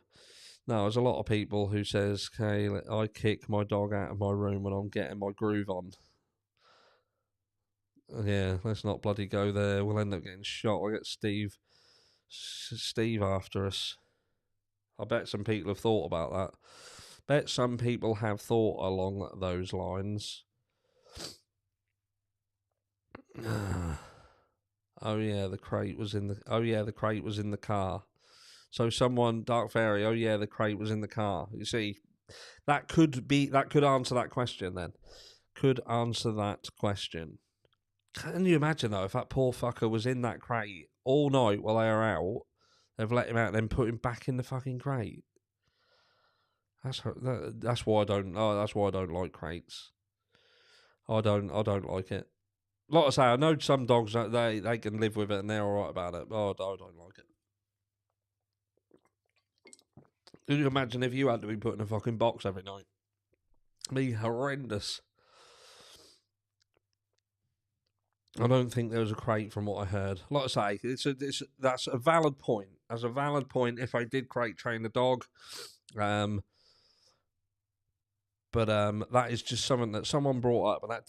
No, there's a lot of people who says, Kaylee, I kick my dog out of my room when I'm getting my groove on. Yeah, let's not bloody go there. We'll end up getting shot. I'll get Steve after us. I bet some people have thought about that. Bet some people have thought along those lines. Oh yeah, the crate was in the car. So someone, Dark Fairy, oh yeah, the crate was in the car. You see, that could answer that question then. Could answer that question. Can you imagine though if that poor fucker was in that crate all night while they were out? They've let him out and then put him back in the fucking crate. That's why I don't. Oh, that's why I don't like crates. I don't like it. Like I say, I know some dogs they can live with it and they're all right about it. Oh, I don't like it. Can you imagine if you had to be put in a fucking box every night? It'd be horrendous. I don't think there was a crate from what I heard. Like I say, that's a valid point. As a valid point, if I did crate train the dog, but that is just something that someone brought up, and that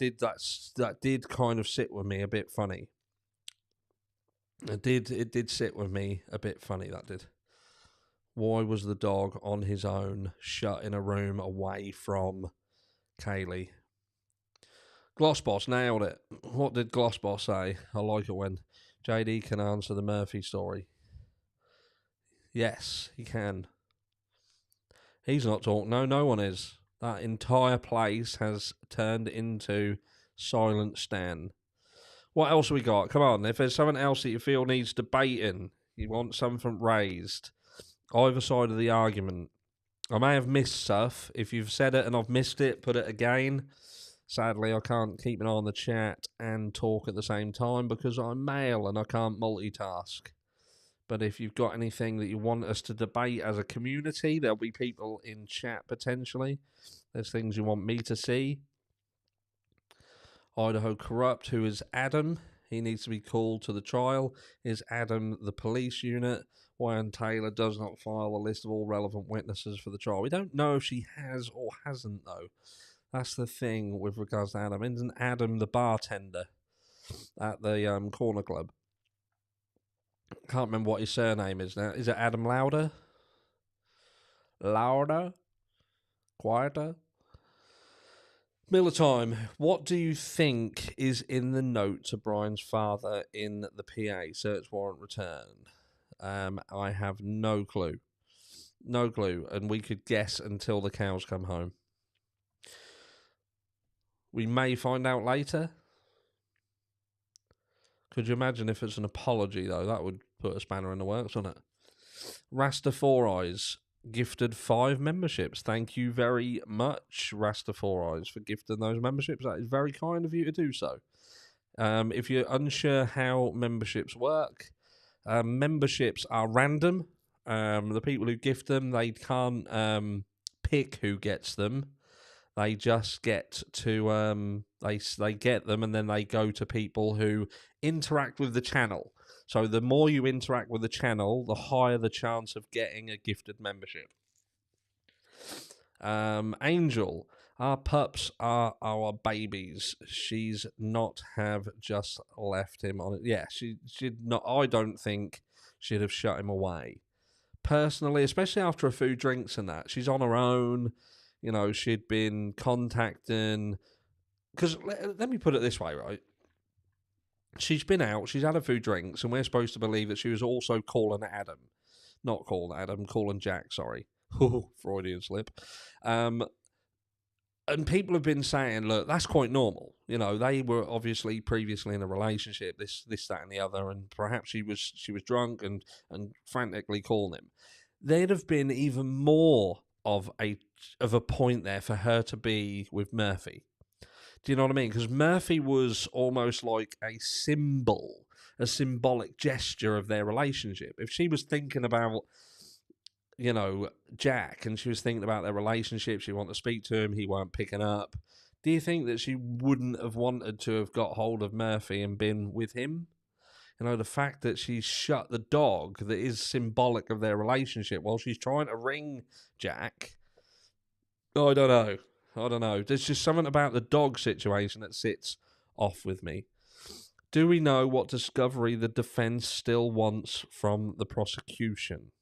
did kind of sit with me a bit funny. It did sit with me a bit funny. That did. Why was the dog on his own, shut in a room away from Kaylee? Glossboss nailed it. What did Glossboss say? I like it when JD can answer the Murphy story. Yes, he can. He's not talking. No one is. That entire place has turned into Silent Stan. What else have we got? Come on, if there's something else that you feel needs debating, you want something raised, either side of the argument. I may have missed stuff. If you've said it and I've missed it, put it again. Sadly, I can't keep an eye on the chat and talk at the same time because I'm male and I can't multitask. But if you've got anything that you want us to debate as a community, there'll be people in chat potentially. There's things you want me to see. Idaho Corrupt, who is Adam. He needs to be called to the trial. Is Adam the police unit? Wyan Taylor does not file a list of all relevant witnesses for the trial. We don't know if she has or hasn't, though. That's the thing with regards to Adam. Isn't Adam the bartender at the corner club? Can't remember what his surname is now. Is it Adam Louder? Louder? Quieter? Miller time. What do you think is in the note to Brian's father in the PA search warrant return? I have no clue. No clue. And we could guess until the cows come home. We may find out later. Could you imagine if it's an apology, though? That would put a spanner in the works, wouldn't it? Rasta4Eyes gifted 5 memberships. Thank you very much, Rasta4Eyes, for gifting those memberships. That is very kind of you to do so. If you're unsure how memberships work, memberships are random. The people who gift them, they can't pick who gets them. They just get to they get them and then they go to people who interact with the channel. So the more you interact with the channel, the higher the chance of getting a gifted membership. Angel, our pups are our babies. She's not have just left him on it. Yeah, she'd not. I don't think she'd have shut him away. Personally, especially after a few drinks and that, she's on her own. You know, she'd been contacting... Because let me put it this way, right? She's been out, she's had a few drinks, and we're supposed to believe that she was also calling Adam. Not calling Adam, calling Jack, sorry. Freudian slip. And people have been saying, look, that's quite normal. You know, they were obviously previously in a relationship, this, that, and the other, and perhaps she was drunk and frantically calling him. There'd have been even more of a point there for her to be with Murphy. Do you know what I mean? Because Murphy was almost like a symbolic gesture of their relationship. If she was thinking about, you know, Jack, and she was thinking about their relationship, she wanted to speak to him, he weren't picking up. Do you think that she wouldn't have wanted to have got hold of Murphy and been with him? You know, the fact that she's shut the dog that is symbolic of their relationship while she's trying to ring Jack. I don't know. There's just something about the dog situation that sits off with me. Do we know what discovery the defence still wants from the prosecution?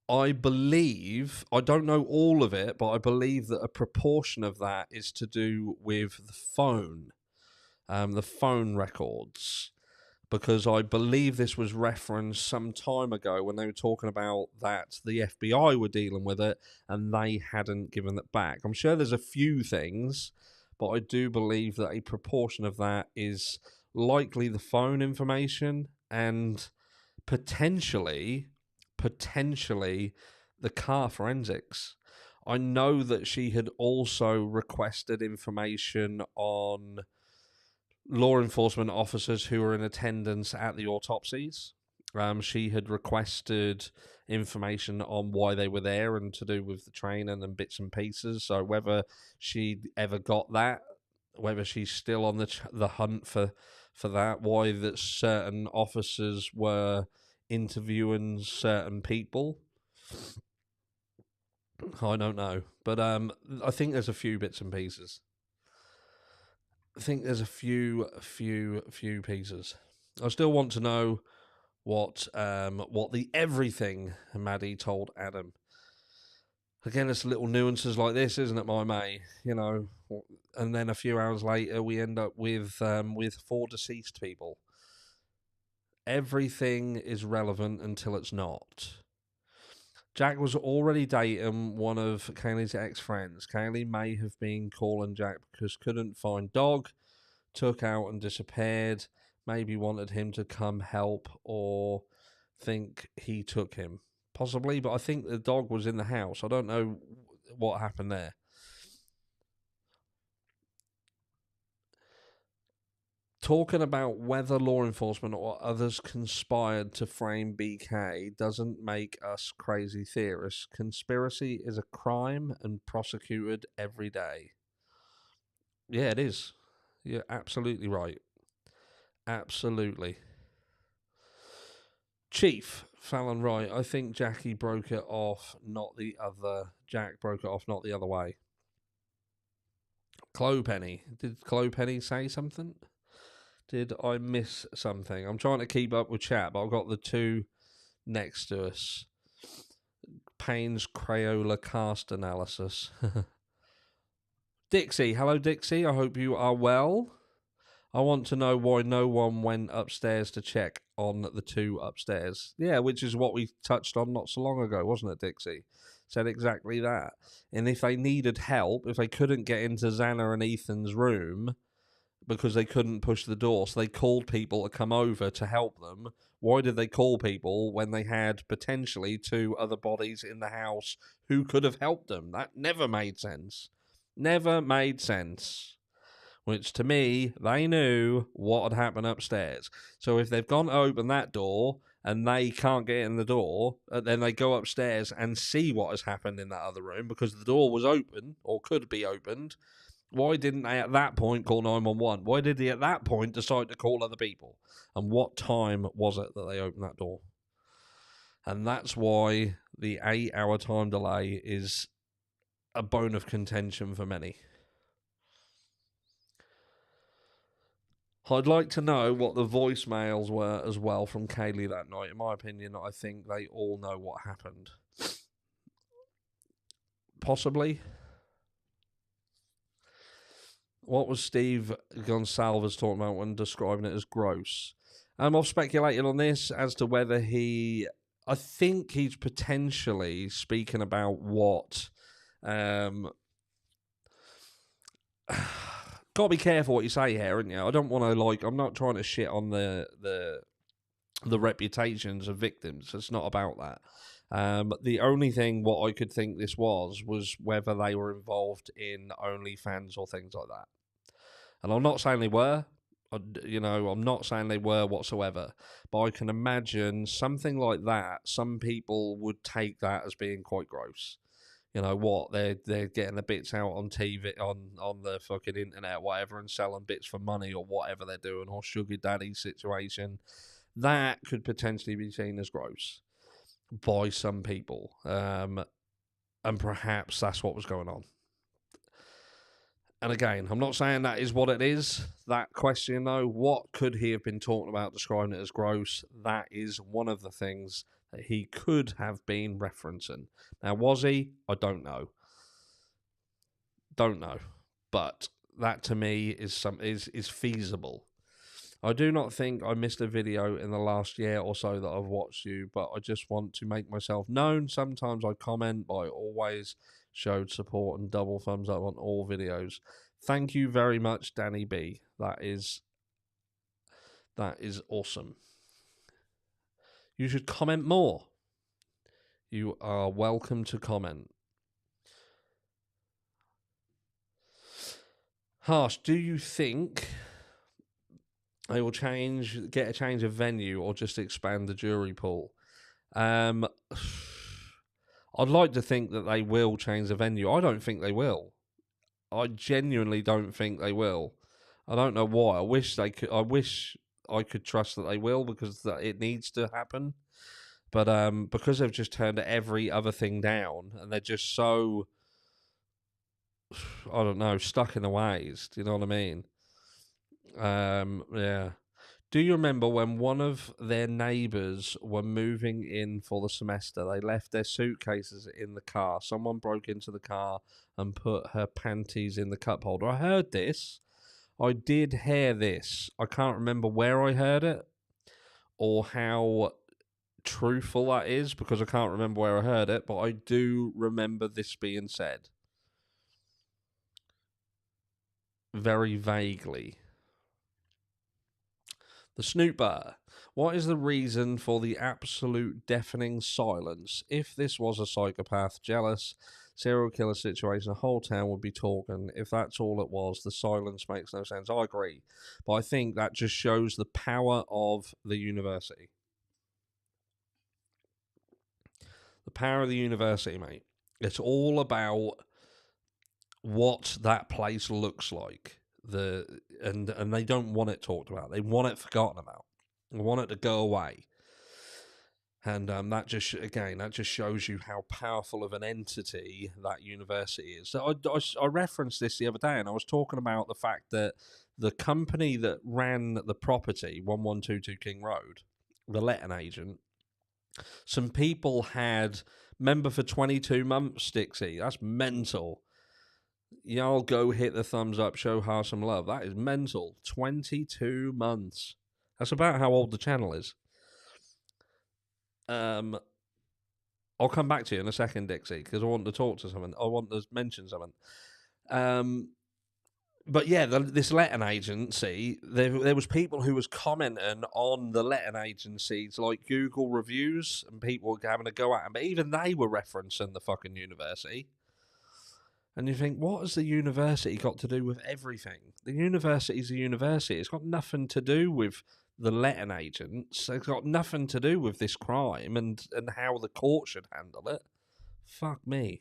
I believe, I don't know all of it, but I believe that a proportion of that is to do with the phone records. Because I believe this was referenced some time ago when they were talking about that the FBI were dealing with it and they hadn't given it back. I'm sure there's a few things, but I do believe that a proportion of that is likely the phone information and potentially the car forensics. I know that she had also requested information on law enforcement officers who were in attendance at the autopsies. She had requested information on why they were there and to do with the training and bits and pieces. So whether she ever got that, whether she's still on the hunt for that, why that certain officers were interviewing certain people, I don't know. But I think there's a few bits and pieces. I think there's a few pieces. I still want to know what the everything Maddie told Adam. Again, it's little nuances like this, isn't it, my May? You know, and then a few hours later, we end up with 4 deceased people. Everything is relevant until it's not. Jack was already dating one of Kaylee's ex-friends. Kaylee may have been calling Jack because couldn't find dog, took out and disappeared, maybe wanted him to come help or think he took him. Possibly, but I think the dog was in the house. I don't know what happened there. Talking about whether law enforcement or others conspired to frame BK doesn't make us crazy theorists. Conspiracy is a crime and prosecuted every day. Yeah, it is. You're absolutely right. Absolutely. Chief Fallon Wright, I think Jackie broke it off, not the other. Jack broke it off, not the other way. Clopenny. Did Clopenny say something? Did I miss something? I'm trying to keep up with chat, but I've got the two next to us. Payne's Crayola cast analysis. Dixie. Hello, Dixie. I hope you are well. I want to know why no one went upstairs to check on the two upstairs. Yeah, which is what we touched on not so long ago, wasn't it, Dixie? Said exactly that. And if they needed help, if they couldn't get into Xana and Ethan's room because they couldn't push the door, so they called people to come over to help them. Why did they call people when they had potentially 2 other bodies in the house who could have helped them? That never made sense. Never made sense. Which, to me, they knew what had happened upstairs. So if they've gone to open that door and they can't get in the door, then they go upstairs and see what has happened in that other room because the door was open or could be opened. Why didn't they at that point call 911? Why did they at that point decide to call other people? And what time was it that they opened that door? And that's why the 8-hour time delay is a bone of contention for many. I'd like to know what the voicemails were as well from Kaylee that night. In my opinion, I think they all know what happened. Possibly. What was Steve Gonsalves talking about when describing it as gross? I've speculated on this as to whether I think he's potentially speaking about what. Got to be careful what you say here, aren't you? I don't want to I'm not trying to shit on the reputations of victims. It's not about that. The only thing what I could think this was whether they were involved in OnlyFans or things like that. And I'm not saying they were. I'm not saying they were whatsoever. But I can imagine something like that. Some people would take that as being quite gross. You know what? They're getting the bits out on TV, on the fucking internet, whatever, and selling bits for money or whatever they're doing, or sugar daddy situation. That could potentially be seen as gross by some people, and perhaps that's what was going on. And again, I'm not saying that is what it is. That question, though, what could he have been talking about, describing it as gross? That is one of the things that he could have been referencing. Now, was he? I don't know. Don't know. But that to me is feasible. I do not think I missed a video in the last year or so that I've watched you, but I just want to make myself known. Sometimes I comment, but I always showed support and double thumbs up on all videos. Thank you very much, Danny B. That is awesome. You should comment more. You are welcome to comment. Harsh, do you think they will get a change of venue, or just expand the jury pool? I'd like to think that they will change the venue. I don't think they will. I genuinely don't think they will. I don't know why. I wish they could. I wish I could trust that they will, because it needs to happen. But because they've just turned every other thing down, and they're just so, I don't know, stuck in the ways. Do you know what I mean? Yeah. Do you remember when one of their neighbours were moving in for the semester? They left their suitcases in the car. Someone broke into the car and put her panties in the cup holder. I heard this. I did hear this. I can't remember where I heard it or how truthful that is, because I can't remember where I heard it, but I do remember this being said. Very vaguely. The Snoop Bar. What is the reason for the absolute deafening silence? If this was a psychopath, jealous, serial killer situation, the whole town would be talking. If that's all it was, the silence makes no sense. I agree. But I think that just shows the power of the university. The power of the university, mate. It's all about what that place looks like. And they don't want it talked about. They want it forgotten about. They want it to go away. And that just shows you how powerful of an entity that university is. So I referenced this the other day, and I was talking about the fact that the company that ran the property, 1122 King Road, the letting agent, some people had member for 22 months, Stixie. That's mental. Y'all go hit the thumbs up, show her some love. That is mental. 22 months. That's about how old the channel is. I'll come back to you in a second, Dixie, because I want to talk to someone. I want to mention something. But yeah, this letting agency, there was people who was commenting on the letting agencies, like Google reviews, and people were having a go at them. But even they were referencing the fucking university. And you think, what has the university got to do with everything? The university's a university. It's got nothing to do with the letting agents. It's got nothing to do with this crime and how the court should handle it. Fuck me.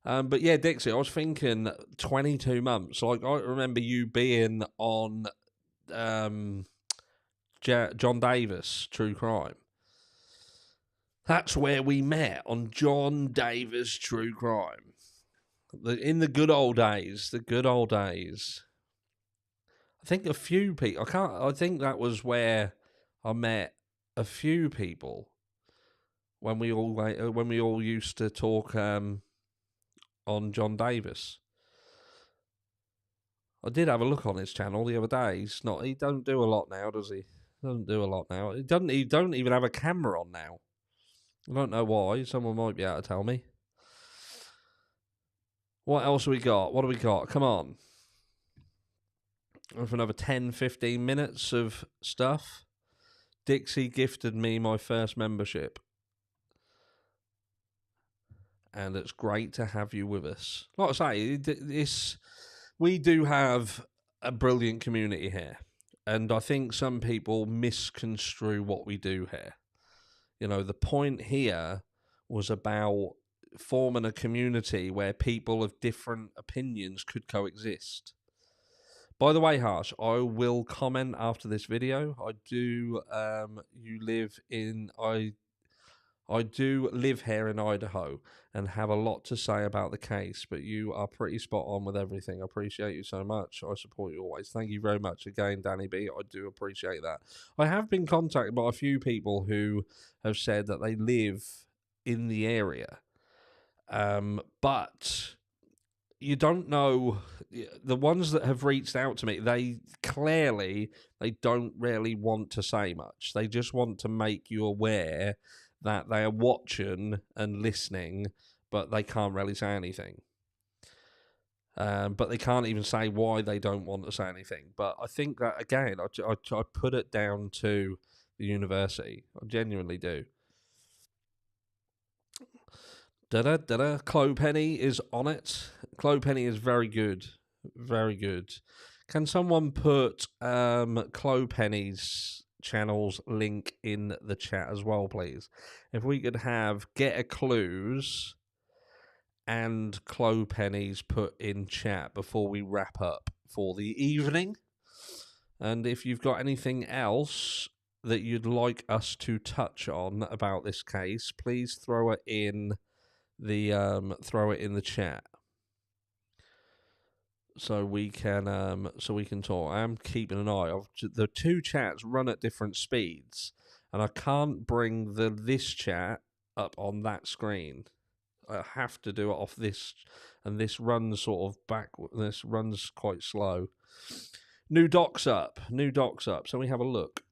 But yeah, Dixie, I was thinking 22 months. Like, I remember you being on John Davis, True Crime. That's where we met, on John Davis, True Crime. In the good old days, I think a few people. I think that was where I met a few people when we all used to talk on John Davis. I did have a look on his channel the other day. He don't do a lot now, does he? Doesn't do a lot now. He don't even have a camera on now. I don't know why. Someone might be able to tell me. What else have we got? What do we got? Come on. For another 10, 15 minutes of stuff. Dixie gifted me my first membership. And it's great to have you with us. Like I say, we do have a brilliant community here. And I think some people misconstrue what we do here. You know, the point here was about forming a community where people of different opinions could coexist. By the way, Harsh, I will comment after this video. I do live here in Idaho and have a lot to say about the case, but you are pretty spot on with everything. I appreciate you so much. I support you always. Thank you very much again, Danny B. I do appreciate that. I have been contacted by a few people who have said that they live in the area, but you don't know. The ones that have reached out to me, they don't really want to say much. They just want to make you aware that they are watching and listening, but they can't really say anything. But they can't even say why they don't want to say anything. But I think that, again, I put it down to the university. I genuinely do. Chloe Penny is on it. Chloe Penny is very good. Very good. Can someone put Chloe Penny's channel's link in the chat as well, please? If we could have Get a Clues and Chloe Penny's put in chat before we wrap up for the evening. And if you've got anything else that you'd like us to touch on about this case, please throw it in the chat so we can talk. I'm keeping an eye. The two chats run at different speeds, and I can't bring this chat up on that screen. I have to do it off this, and this runs sort of back. This runs quite slow. New docs up. So we have a look.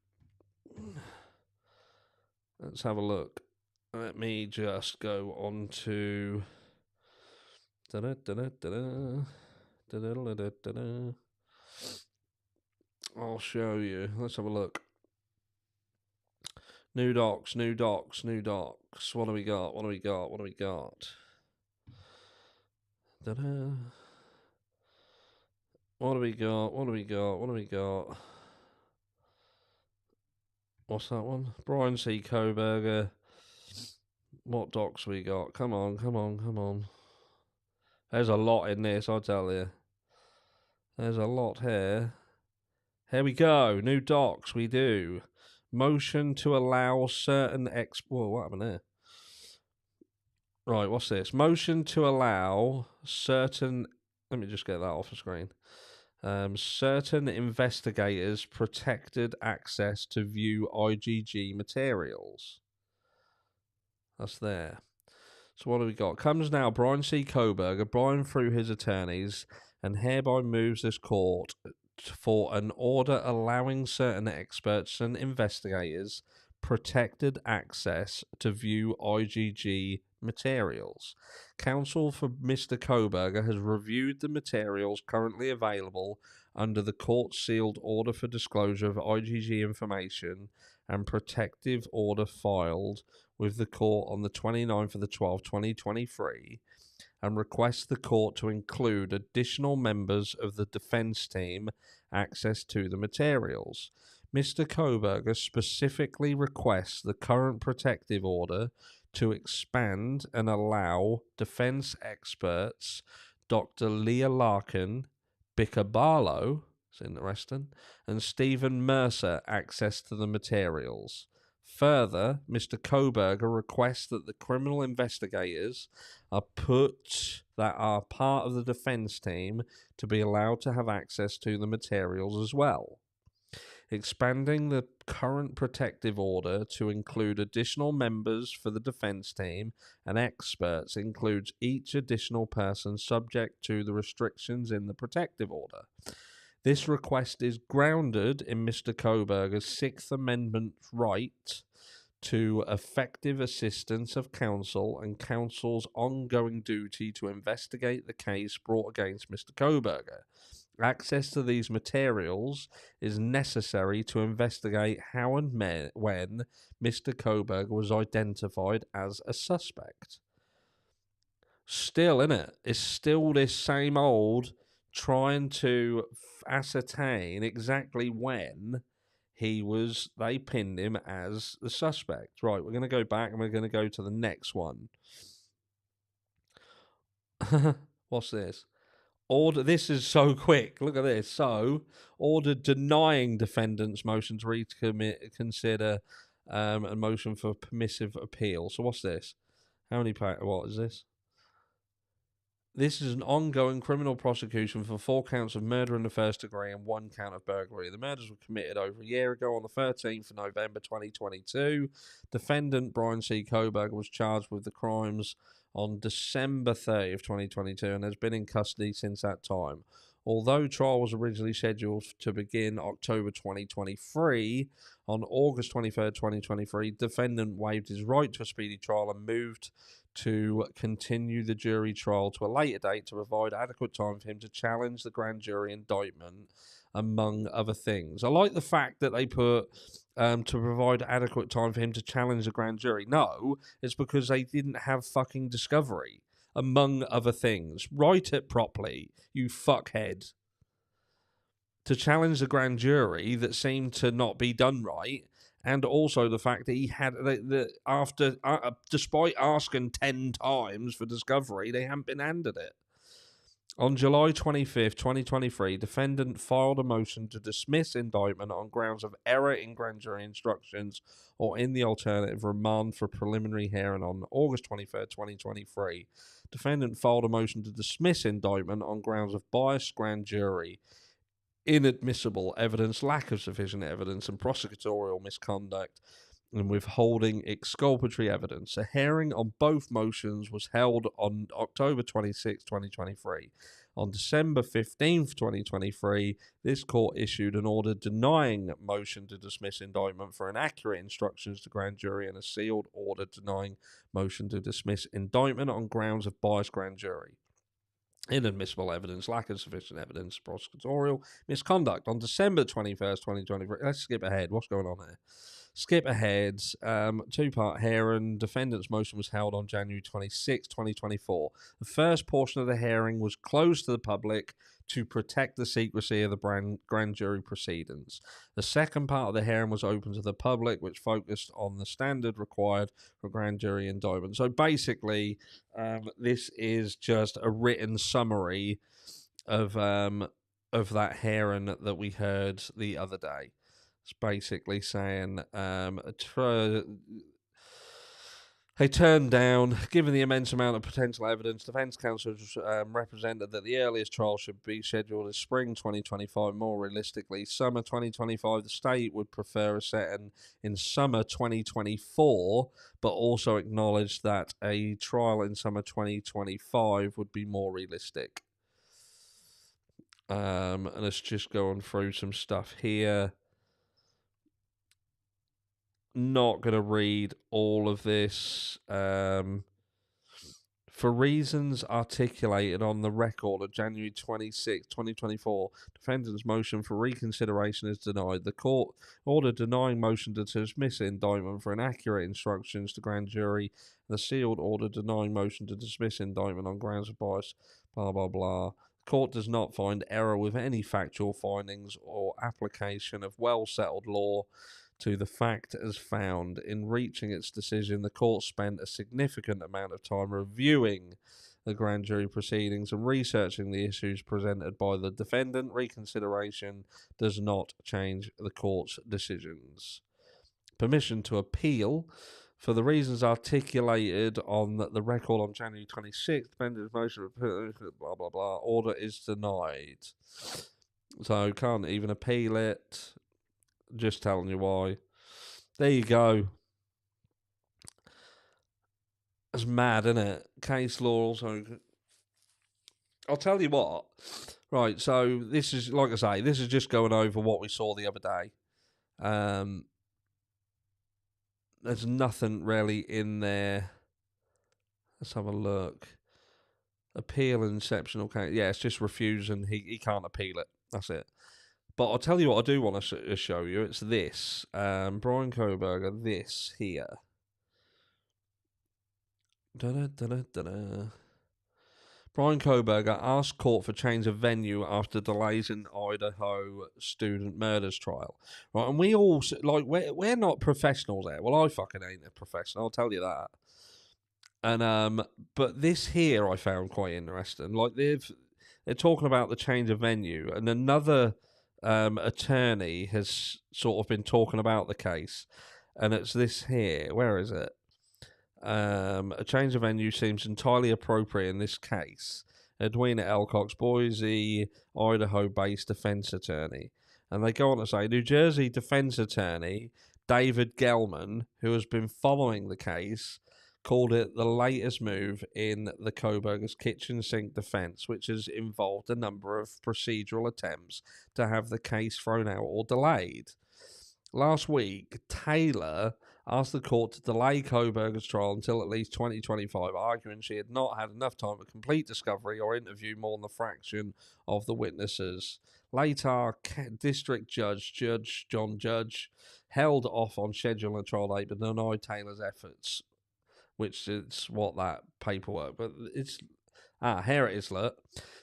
Let's have a look. Let me just go on to. I'll show you. Let's have a look. New docs. What do we got? What do we got? What's that one? Brian C. Koberger. What docs we got? Come on. There's a lot in this, I tell you. There's a lot here. Here we go. New docs, we do. Motion to allow certain Whoa, what happened there? Right, what's this? Motion to allow certain... Let me just get that off the screen. Certain investigators protected access to view IGG materials. That's there. So what do we got? Comes now Brian C. Koberger, Brian through his attorneys, and hereby moves this court for an order allowing certain experts and investigators protected access to view IGG materials. Counsel for Mr. Koberger has reviewed the materials currently available under the court-sealed order for disclosure of IGG information and protective order filed with the court on the 29th of the 12th, 2023, and requests the court to include additional members of the defense team access to the materials. Mr. Koberger specifically requests the current protective order to expand and allow defense experts Dr. Leah Larkin, Bicker Barlow, it's interesting, and Stephen Mercer access to the materials. Further, Mr. Koberger requests that the criminal investigators that are part of the defense team to be allowed to have access to the materials as well. expanding the current protective order to include additional members for the defense team and experts includes each additional person subject to the restrictions in the protective order. This request is grounded in Mr. Koberger's Sixth Amendment right to effective assistance of counsel and counsel's ongoing duty to investigate the case brought against Mr. Koberger. Access to these materials is necessary to investigate how and when Mr. Koberger was identified as a suspect. Still, innit? It's still this same old trying to ascertain exactly when they pinned him as the suspect. Right, we're going to go back and we're going to go to the next one. What's this? Order. This is so quick. Look at this. So, order denying defendant's motion to reconsider a motion for permissive appeal. So, what's this? How many? What is this? This is an ongoing criminal prosecution for 4 counts of murder in the first degree and 1 count of burglary. The murders were committed over a year ago on the 13th of November 2022. Defendant Brian C. Koberger was charged with the crimes on December 30th, 2022 and has been in custody since that time. Although trial was originally scheduled to begin October 2023, on August 23rd, 2023, defendant waived his right to a speedy trial and moved to continue the jury trial to a later date to provide adequate time for him to challenge the grand jury indictment, among other things. I like the fact that they put to provide adequate time for him to challenge the grand jury. No, it's because they didn't have fucking discovery, among other things. Write it properly, you fuckhead. To challenge the grand jury that seemed to not be done right, and also the fact that he had despite asking 10 times for discovery, they hadn't been handed it. On July 25th, 2023, defendant filed a motion to dismiss indictment on grounds of error in grand jury instructions or in the alternative remand for preliminary hearing. On August 23rd, 2023, defendant filed a motion to dismiss indictment on grounds of biased grand jury, inadmissible evidence, lack of sufficient evidence, and prosecutorial misconduct, and withholding exculpatory evidence. A hearing on both motions was held on October 26, 2023. On December 15th, 2023, this court issued an order denying motion to dismiss indictment for inaccurate instructions to grand jury and a sealed order denying motion to dismiss indictment on grounds of biased grand jury, inadmissible evidence, lack of sufficient evidence, prosecutorial misconduct. On December 21st, 2023, let's skip ahead. What's going on here? Skip ahead. 2-part hearing. Defendant's motion was held on January 26, 2024. The first portion of the hearing was closed to the public to protect the secrecy of the grand jury proceedings. The second part of the hearing was open to the public, which focused on the standard required for grand jury indictment. So basically, this is just a written summary of that hearing that we heard the other day. It's basically saying they turned down, given the immense amount of potential evidence. Defence counsel represented that the earliest trial should be scheduled as spring 2025. More realistically, summer 2025. The state would prefer a setting in summer 2024, but also acknowledged that a trial in summer 2025 would be more realistic. And let's just go on through some stuff here. Not going to read all of this. For reasons articulated on the record of January 26, 2024, defendant's motion for reconsideration is denied. The court order denying motion to dismiss indictment for inaccurate instructions to grand jury. The sealed order denying motion to dismiss indictment on grounds of bias, blah, blah, blah. Court does not find error with any factual findings or application of well-settled law to the fact as found. In reaching its decision, the court spent a significant amount of time reviewing the grand jury proceedings and researching the issues presented by the defendant. Reconsideration does not change the court's decisions. Permission to appeal. For the reasons articulated on the record on January 26th, defendant's motion, blah, blah, blah, order is denied. So can't even appeal it. Just telling you why. There you go. It's mad, isn't it? Case law also. I'll tell you what. Right, so this is, like I say, this is just going over what we saw the other day. There's nothing really in there. Let's have a look. Appeal and exceptional case. Yeah, it's just refusing. He can't appeal it. That's it. But I'll tell you what I do want to show you. It's this. Brian Koberger, this here. Da-da-da-da-da-da. Brian Koberger asked court for change of venue after delays in Idaho student murders trial. Right, and we all, like, we're not professionals there. Well, I fucking ain't a professional, I'll tell you that. And but this here I found quite interesting. Like, they're talking about the change of venue, and another attorney has sort of been talking about the case, and it's this here. Where is it? A change of venue seems entirely appropriate in this case. Edwina Elcox, Boise, Idaho-based defense attorney. And they go on to say, New Jersey defense attorney David Gelman, who has been following the case, called it the latest move in the Koberger's kitchen sink defense, which has involved a number of procedural attempts to have the case thrown out or delayed. Last week, Taylor asked the court to delay Koberger's trial until at least 2025, arguing she had not had enough time to complete discovery or interview more than a fraction of the witnesses. Later, District Judge John Judge held off on scheduling a trial date but denied Taylor's efforts, which is what that paperwork. But it's here it is. Look.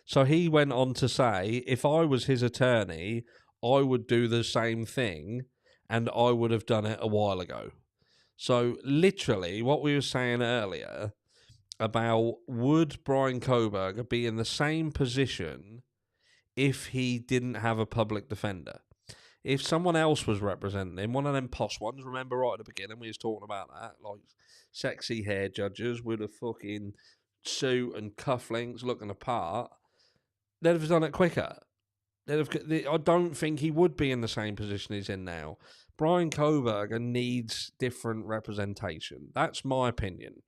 So he went on to say, if I was his attorney, I would do the same thing, and I would have done it a while ago. So literally, what we were saying earlier about would Brian Koberger be in the same position if he didn't have a public defender? If someone else was representing him, one of them posh ones, remember right at the beginning we was talking about that, like sexy hair judges with a fucking suit and cufflinks looking apart, they'd have done it quicker. I don't think he would be in the same position he's in now. Brian Koberger needs different representation. That's my opinion.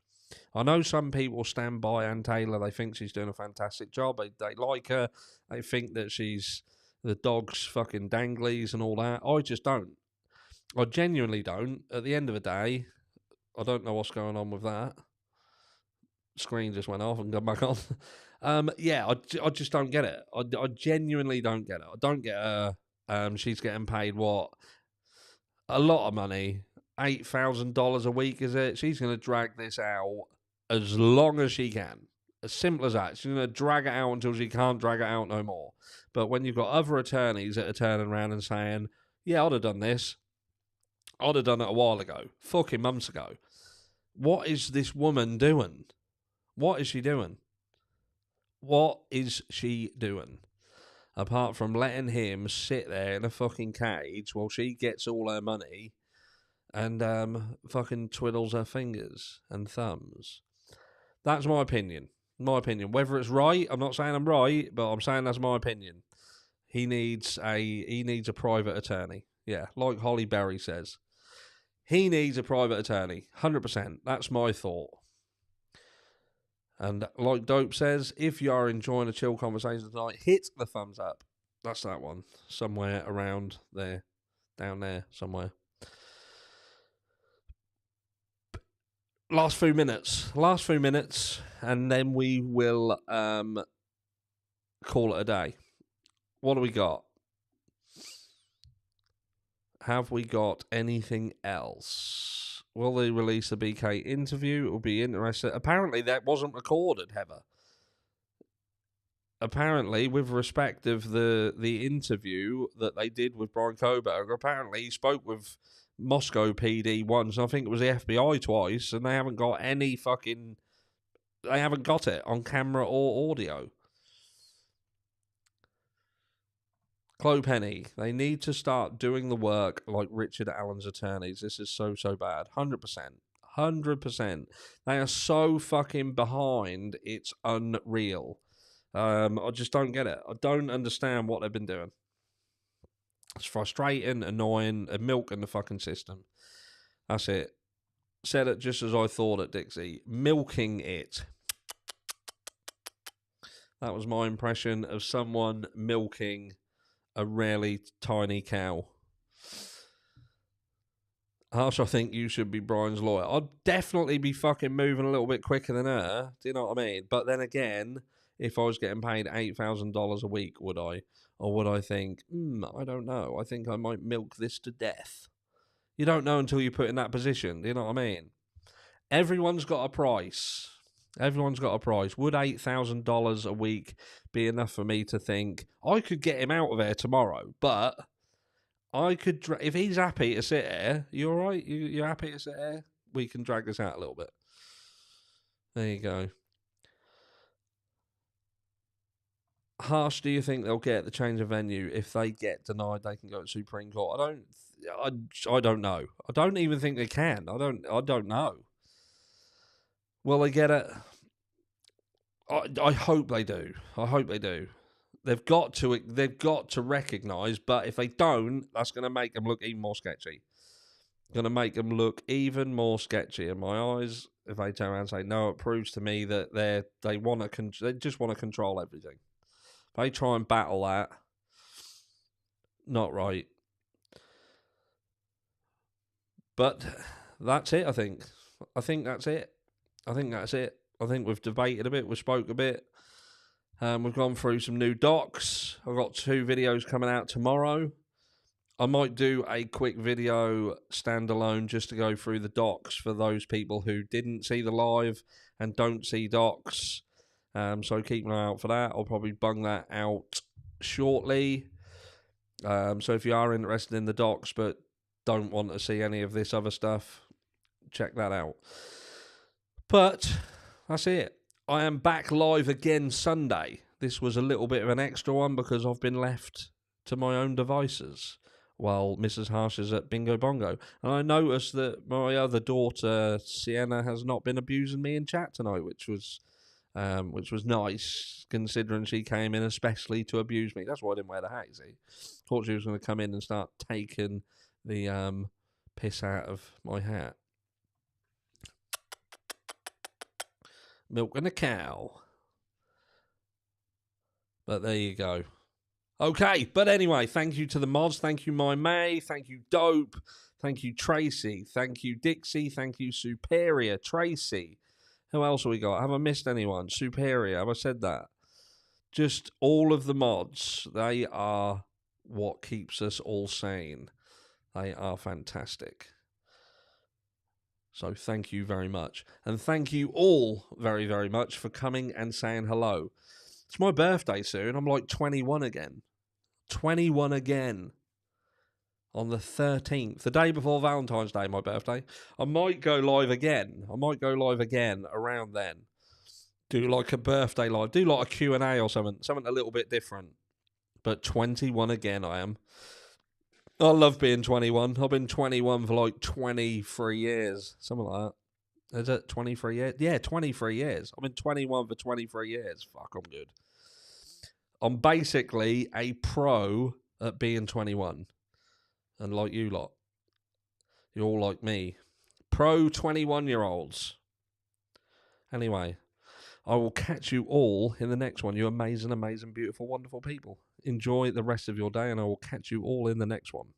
I know some people stand by Ann Taylor. They think she's doing a fantastic job. They like her. They think that she's the dog's fucking danglies and all that. I just don't. I genuinely don't. At the end of the day, I don't know what's going on with that. Screen just went off and got back on. I just don't get it. I genuinely don't get it. I don't get her. She's getting paid what? A lot of money. $8,000 a week, is it? She's going to drag this out as long as she can. As simple as that. She's going to drag it out until she can't drag it out no more. But when you've got other attorneys that are turning around and saying, yeah, I'd have done this. I'd have done it a while ago. Fucking months ago. What is this woman doing? What is she doing? What is she doing? Apart from letting him sit there in a fucking cage while she gets all her money and fucking twiddles her fingers and thumbs. That's my opinion. My opinion. Whether it's right, I'm not saying I'm right, but I'm saying that's my opinion. He needs a private attorney. Yeah, like Holly Berry says. He needs a private attorney. 100%. That's my thought. And like Dope says, if you are enjoying a chill conversation tonight, hit the thumbs up. That's that one. Somewhere around there. Down there somewhere. Last few minutes, and then we will call it a day. What do we got? Have we got anything else? Will they release a BK interview? It will be interesting. Apparently that wasn't recorded, Heather. Apparently, with respect of the interview that they did with Brian Koberger, apparently he spoke with Moscow PD once, and I think it was the FBI twice, and they haven't got it on camera or audio. Chloe Penny, they need to start doing the work like Richard Allen's attorneys. This is so bad. 100%. 100%. They are so fucking behind, it's unreal. I just don't get it. I don't understand what they've been doing. It's frustrating, annoying, and milking the fucking system. That's it. Said it just as I thought it, Dixie. Milking it. That was my impression of someone milking a really tiny cow. Harsh, I think you should be Brian's lawyer. I'd definitely be fucking moving a little bit quicker than her. Do you know what I mean? But then again, if I was getting paid $8,000 a week, would I? Or would I think, I don't know. I think I might milk this to death. You don't know until you put in that position. Do you know what I mean? Everyone's got a price. Everyone's got a price. Would $8,000 a week be enough for me to think I could get him out of there tomorrow? But I could, if he's happy to sit here, you all right? You're happy to sit here? We can drag this out a little bit. There you go. Harsh, do you think they'll get the change of venue? If they get denied, they can go to Supreme Court. I don't know. I don't even think they can. I don't know. Will they get it? I hope they do. I hope they do. They've got to recognise, but if they don't, that's going to make them look even more sketchy. Going to make them look even more sketchy in my eyes. If they turn around and say no, it proves to me that they just want to control everything. If they try and battle that, not right. But that's it. I think that's it. I think we've debated a bit. We spoke a bit. We've gone through some new docs. I've got 2 videos coming out tomorrow. I might do a quick video standalone just to go through the docs for those people who didn't see the live and don't see docs. So keep an eye out for that. I'll probably bung that out shortly. So if you are interested in the docs but don't want to see any of this other stuff, check that out. But that's it. I am back live again Sunday. This was a little bit of an extra one because I've been left to my own devices while Mrs. Harsh is at Bingo Bongo. And I noticed that my other daughter, Sienna, has not been abusing me in chat tonight, which was nice, considering she came in especially to abuse me. That's why I didn't wear the hat, you see. Thought she was going to come in and start taking the piss out of my hat. Milking a cow. But there you go. Okay, but anyway, thank you to the mods. Thank you, My May. Thank you, Dope. Thank you, Tracy. Thank you, Dixie. Thank you, Superior. Tracy. Who else have we got? Have I missed anyone? Superior. Have I said that? Just all of the mods. They are what keeps us all sane. They are fantastic. So thank you very much. And thank you all very, very much for coming and saying hello. It's my birthday soon. I'm like 21 again. 21 again. On the 13th. The day before Valentine's Day, my birthday. I might go live again. Around then. Do like a birthday live. Do like a Q&A or something. Something a little bit different. But 21 again I am. I love being 21. I've been 21 for like 23 years. Something like that. Is it 23 years? Yeah, 23 years. I've been 21 for 23 years. Fuck, I'm good. I'm basically a pro at being 21. And like you lot. You're all like me. Pro 21-year-olds. Anyway, I will catch you all in the next one. You amazing, amazing, beautiful, wonderful people. Enjoy the rest of your day, and I will catch you all in the next one.